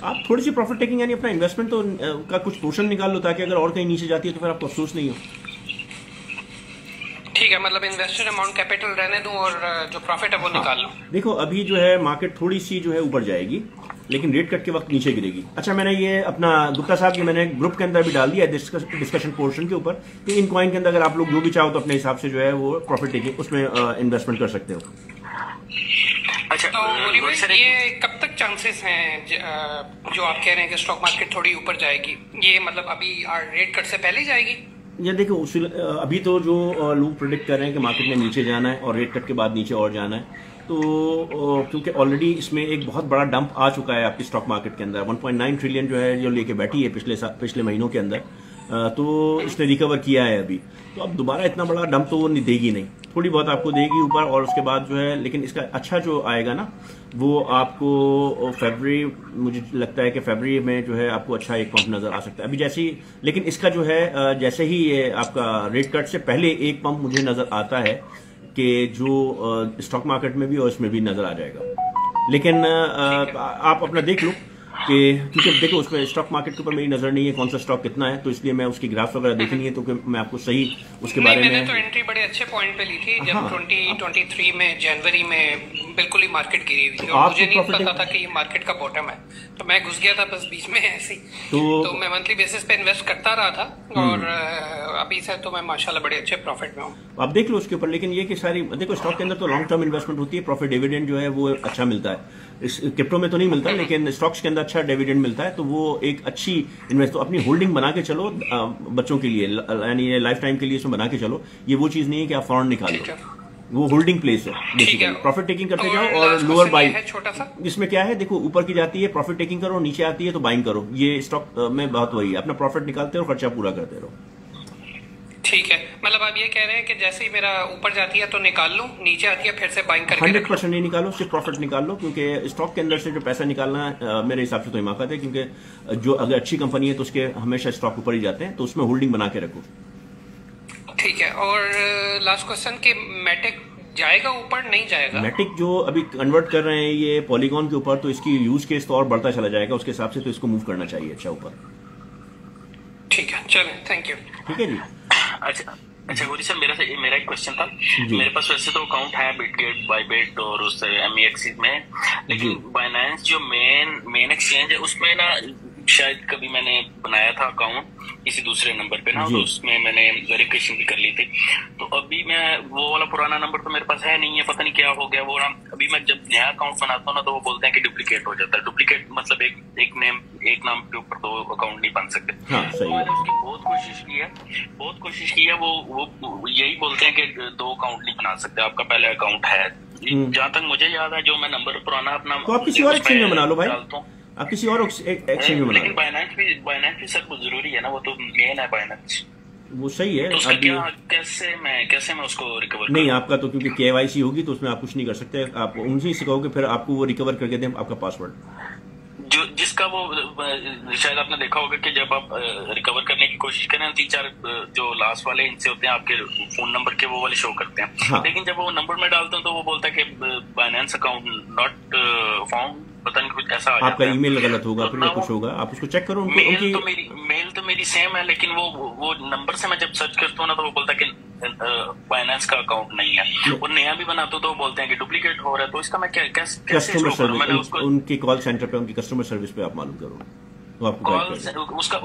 आप थोड़ी सी प्रॉफिट टेकिंग यानी अपना इन्वेस्टमेंट तो का कुछ पोर्शन निकाल लो, ताकि अगर और कहीं नीचे जाती है तो फिर आपको अफसोस नहीं हो।
ठीक है, मतलब इन्वेस्टेड अमाउंट कैपिटल रहने दूं और जो प्रॉफिट है वो निकाल लूं।
देखो अभी जो है मार्केट थोड़ी सी जो है ऊपर जाएगी, लेकिन रेट कट के वक्त नीचे गिरेगी। अच्छा, मैंने ये अपना गुप्ता साहब की मैंने ग्रुप के अंदर भी डाल दिया है डिस्कशन पोर्शन के ऊपर कि इन कॉइन के अंदर अगर आप लोग जो भी चाहो तो अपने हिसाब से जो है वो प्रॉफिट टेकिंग उसमें इन्वेस्टमेंट कर सकते हो।
अच्छा, तो ये कब तक चांसेस हैं जो आप कह रहे हैं कि स्टॉक मार्केट थोड़ी ऊपर जाएगी, ये मतलब अभी रेट कट से पहले जाएगी?
ये देखो अभी तो जो लोग प्रेडिक्ट कर रहे हैं कि मार्केट में नीचे जाना है और रेट कट के बाद नीचे और जाना है, तो क्योंकि ऑलरेडी इसमें एक बहुत बड़ा डंप आ चुका है आपकी स्टॉक मार्केट के अंदर। 1.9 ट्रिलियन जो है जो लेके बैठी है पिछले महीनों के अंदर, तो इसने रिकवर किया है अभी। तो अब दोबारा इतना बड़ा डंप तो वो देगी नहीं, थोड़ी बहुत आपको देगी ऊपर, और उसके बाद जो है लेकिन इसका अच्छा जो आएगा ना वो आपको फरवरी, मुझे लगता है कि फरवरी में जो है आपको अच्छा एक पंप नजर आ सकता है अभी जैसे ही। लेकिन इसका जो है जैसे ही ये आपका रेट कट से पहले एक पंप मुझे नजर आता है कि जो स्टॉक मार्केट में भी और इसमें भी नजर आ जाएगा। लेकिन आप अपना देख लो कि क्योंकि देखो उसमें स्टॉक मार्केट के ऊपर मेरी नजर नहीं है कौन सा स्टॉक कितना है, तो इसलिए मैं उसकी ग्राफ वगैरह देखनी है, तो मैं आपको सही उसके बारे में।
मैंने तो एंट्री बड़े अच्छे पॉइंट पे ली थी जब 2023 में जनवरी में बिल्कुल ही मार्केट गिरी हुई थी और मुझे नहीं पता था कि ये मार्केट का बॉटम है, तो मैं घुस गया था बस बीच में ऐसे ही। तो मैं मंथली बेसिस पे इन्वेस्ट करता रहा था और अभी से तो मैं माशाल्लाह बड़े अच्छे प्रॉफिट में हूँ।
आप देख लो उसके ऊपर। लेकिन ये कि सारी देखो स्टॉक के अंदर तो लॉन्ग टर्म इन्वेस्टमेंट होती है, प्रॉफिट डिविडेंड जो है वो अच्छा मिलता है। इस क्रिप्टो में तो नहीं मिलता, लेकिन स्टॉक्स के अंदर अच्छा डिविडेंड मिलता है, तो वो एक अच्छी इन्वेस्ट, तो अपनी होल्डिंग बना के चलो बच्चों के लिए, यानी लाइफ टाइम के लिए इसमें बना के चलो। ये वो चीज नहीं है कि आप फॉरन निकालो, वो होल्डिंग प्लेस है बेसिकली। प्रॉफिट टेकिंग करते जाओ और लोअर बाइंग। इसमें क्या है देखो, ऊपर की जाती है प्रॉफिट टेकिंग करो, नीचे आती है तो बाइंग करो। ये स्टॉक में बहुत वही है, अपना प्रॉफिट निकालते रहो, खर्चा पूरा करते रहो।
ठीक है, मतलब आप ये कह रहे हैं कि जैसे ही मेरा ऊपर जाती है तो निकाल लूं, नीचे आती है फिर से बाइंग करके
100% नहीं निकालो, सिर्फ प्रॉफिट निकाल लो, क्योंकि स्टॉक के अंदर से जो पैसा निकालना मेरे हिसाब से तो हिमाकत है, क्योंकि जो अगर अच्छी कंपनी है तो उसके हमेशा स्टॉक ऊपर ही जाते हैं, तो उसमें होल्डिंग बना के रखो।
ठीक है, और लास्ट क्वेश्चन कि मैटिक जाएगा ऊपर नहीं जाएगा?
मैटिक जो अभी कन्वर्ट कर रहे हैं ये पॉलीगॉन के ऊपर, तो इसकी यूज केस तो और बढ़ता चला जाएगा उसके हिसाब से, तो इसको मूव करना चाहिए अच्छा ऊपर।
ठीक है, चलो थैंक यू।
ठीक है जी।
अच्छा गौरी सर, मेरा एक क्वेश्चन था। मेरे पास वैसे तो अकाउंट है बिटगेट, बायबिट और उस MEX में, लेकिन बाइनेंस जो मेन एक्सचेंज है उसमें ना शायद कभी मैंने बनाया था अकाउंट किसी दूसरे नंबर पे ना, तो उसमें मैंने वेरिफिकेशन भी कर ली थी। तो अभी मैं वो वाला पुराना नंबर तो मेरे पास है नहीं है, पता नहीं क्या हो गया वो ना। अभी मैं जब नया अकाउंट बनाता हूँ ना तो वो बोलते हैं कि डुप्लीकेट हो जाता है। डुप्लीकेट मतलब एक नाम के ऊपर दो अकाउंट नहीं बन सकते। मैंने उसकी बहुत कोशिश की है, वो यही बोलते हैं कि 2 अकाउंट नहीं बना सकते, आपका पहले अकाउंट है। जहाँ तक मुझे याद है जो मैं नंबर पुराना अपना,
तो आप किसी और एक्सचेंज में बना लो भाई, आप किसी और एक्सचेंज में बना।
लेकिन बाइनेंस भी सर जरूरी है ना, वो तो मेन है बाइनेंस।
वो सही है।
तो कैसे मैं उसको रिकवर
नहीं, आपका तो क्योंकि KYC होगी तो उसमें आप कुछ नहीं कर सकते, आप उनसे ही सिखाओगे, फिर आपको वो रिकवर करके दें आपका पासवर्ड।
जो जिसका वो शायद आपने देखा होगा कि जब आप रिकवर करने की कोशिश करें 3-4 जो लास्ट वाले इनसे होते हैं आपके फोन नंबर के वो वाले शो करते हैं। हाँ। लेकिन जब वो नंबर में डालते हैं तो वो बोलता है कि बाइनेंस अकाउंट नॉट फाउंड, पता नहीं कुछ ऐसा आ जाता है।
आपका ईमेल गलत होगा, फिर कुछ होगा, आप उसको चेक करो।
मेल तो मेरी सेम है, लेकिन वो नंबर से मैं जब सर्च करता हूँ ना तो वो बोलता है कि फाइनेंस का अकाउंट नहीं है। और नया भी बनाता हूँ तो वो बोलते हैं कि डुप्लीकेट हो रहा है। तो इसका मैं कैसे
कस्टमर सर्विस, उनकी कॉल सेंटर पे, उनकी कस्टमर सर्विस पे आप मालूम करो, वो आपको
उसका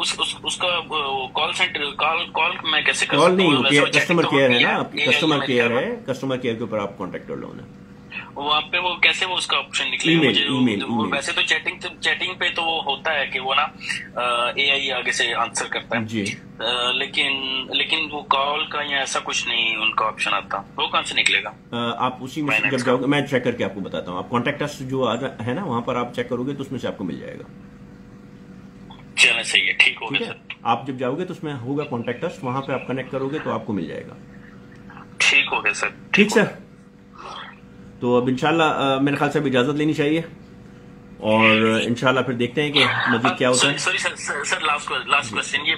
कॉल सेंटर कॉल मैं कैसे कर
कॉल नहीं होती है, कस्टमर केयर है ना, आपकी कस्टमर केयर है, कस्टमर केयर के ऊपर आप कॉन्टेक्ट कर लो ना।
वहाँ पे वो कैसे वो उसका ऑप्शन निकलेगा? ईमेल वैसे तो चैटिंग पे तो वो होता है कि वो ना AI आगे से आंसर करता है
जी,
लेकिन वो कॉल का या ऐसा कुछ नहीं उनका ऑप्शन आता, वो कहाँ से निकलेगा?
आप उसी में जब जाओगे, मैं चेक करके आपको बताता हूँ। आप कॉन्टेक्ट अस जो है ना, वहाँ पर आप चेक करोगे तो उसमें से आपको मिल जाएगा।
चलो सही है, ठीक हो गया सर।
आप जब जाओगे तो उसमें होगा कॉन्टेक्ट अस, वहाँ पे आप कनेक्ट करोगे तो आपको मिल जाएगा।
ठीक हो गया सर।
ठीक सर, तो अब इंशाल्लाह मेरे ख्याल से अब इजाजत लेनी चाहिए और इंशाल्लाह फिर देखते हैं कि मजीद क्या होता है।
सॉरी सर, लास्ट क्वेश्चन, ये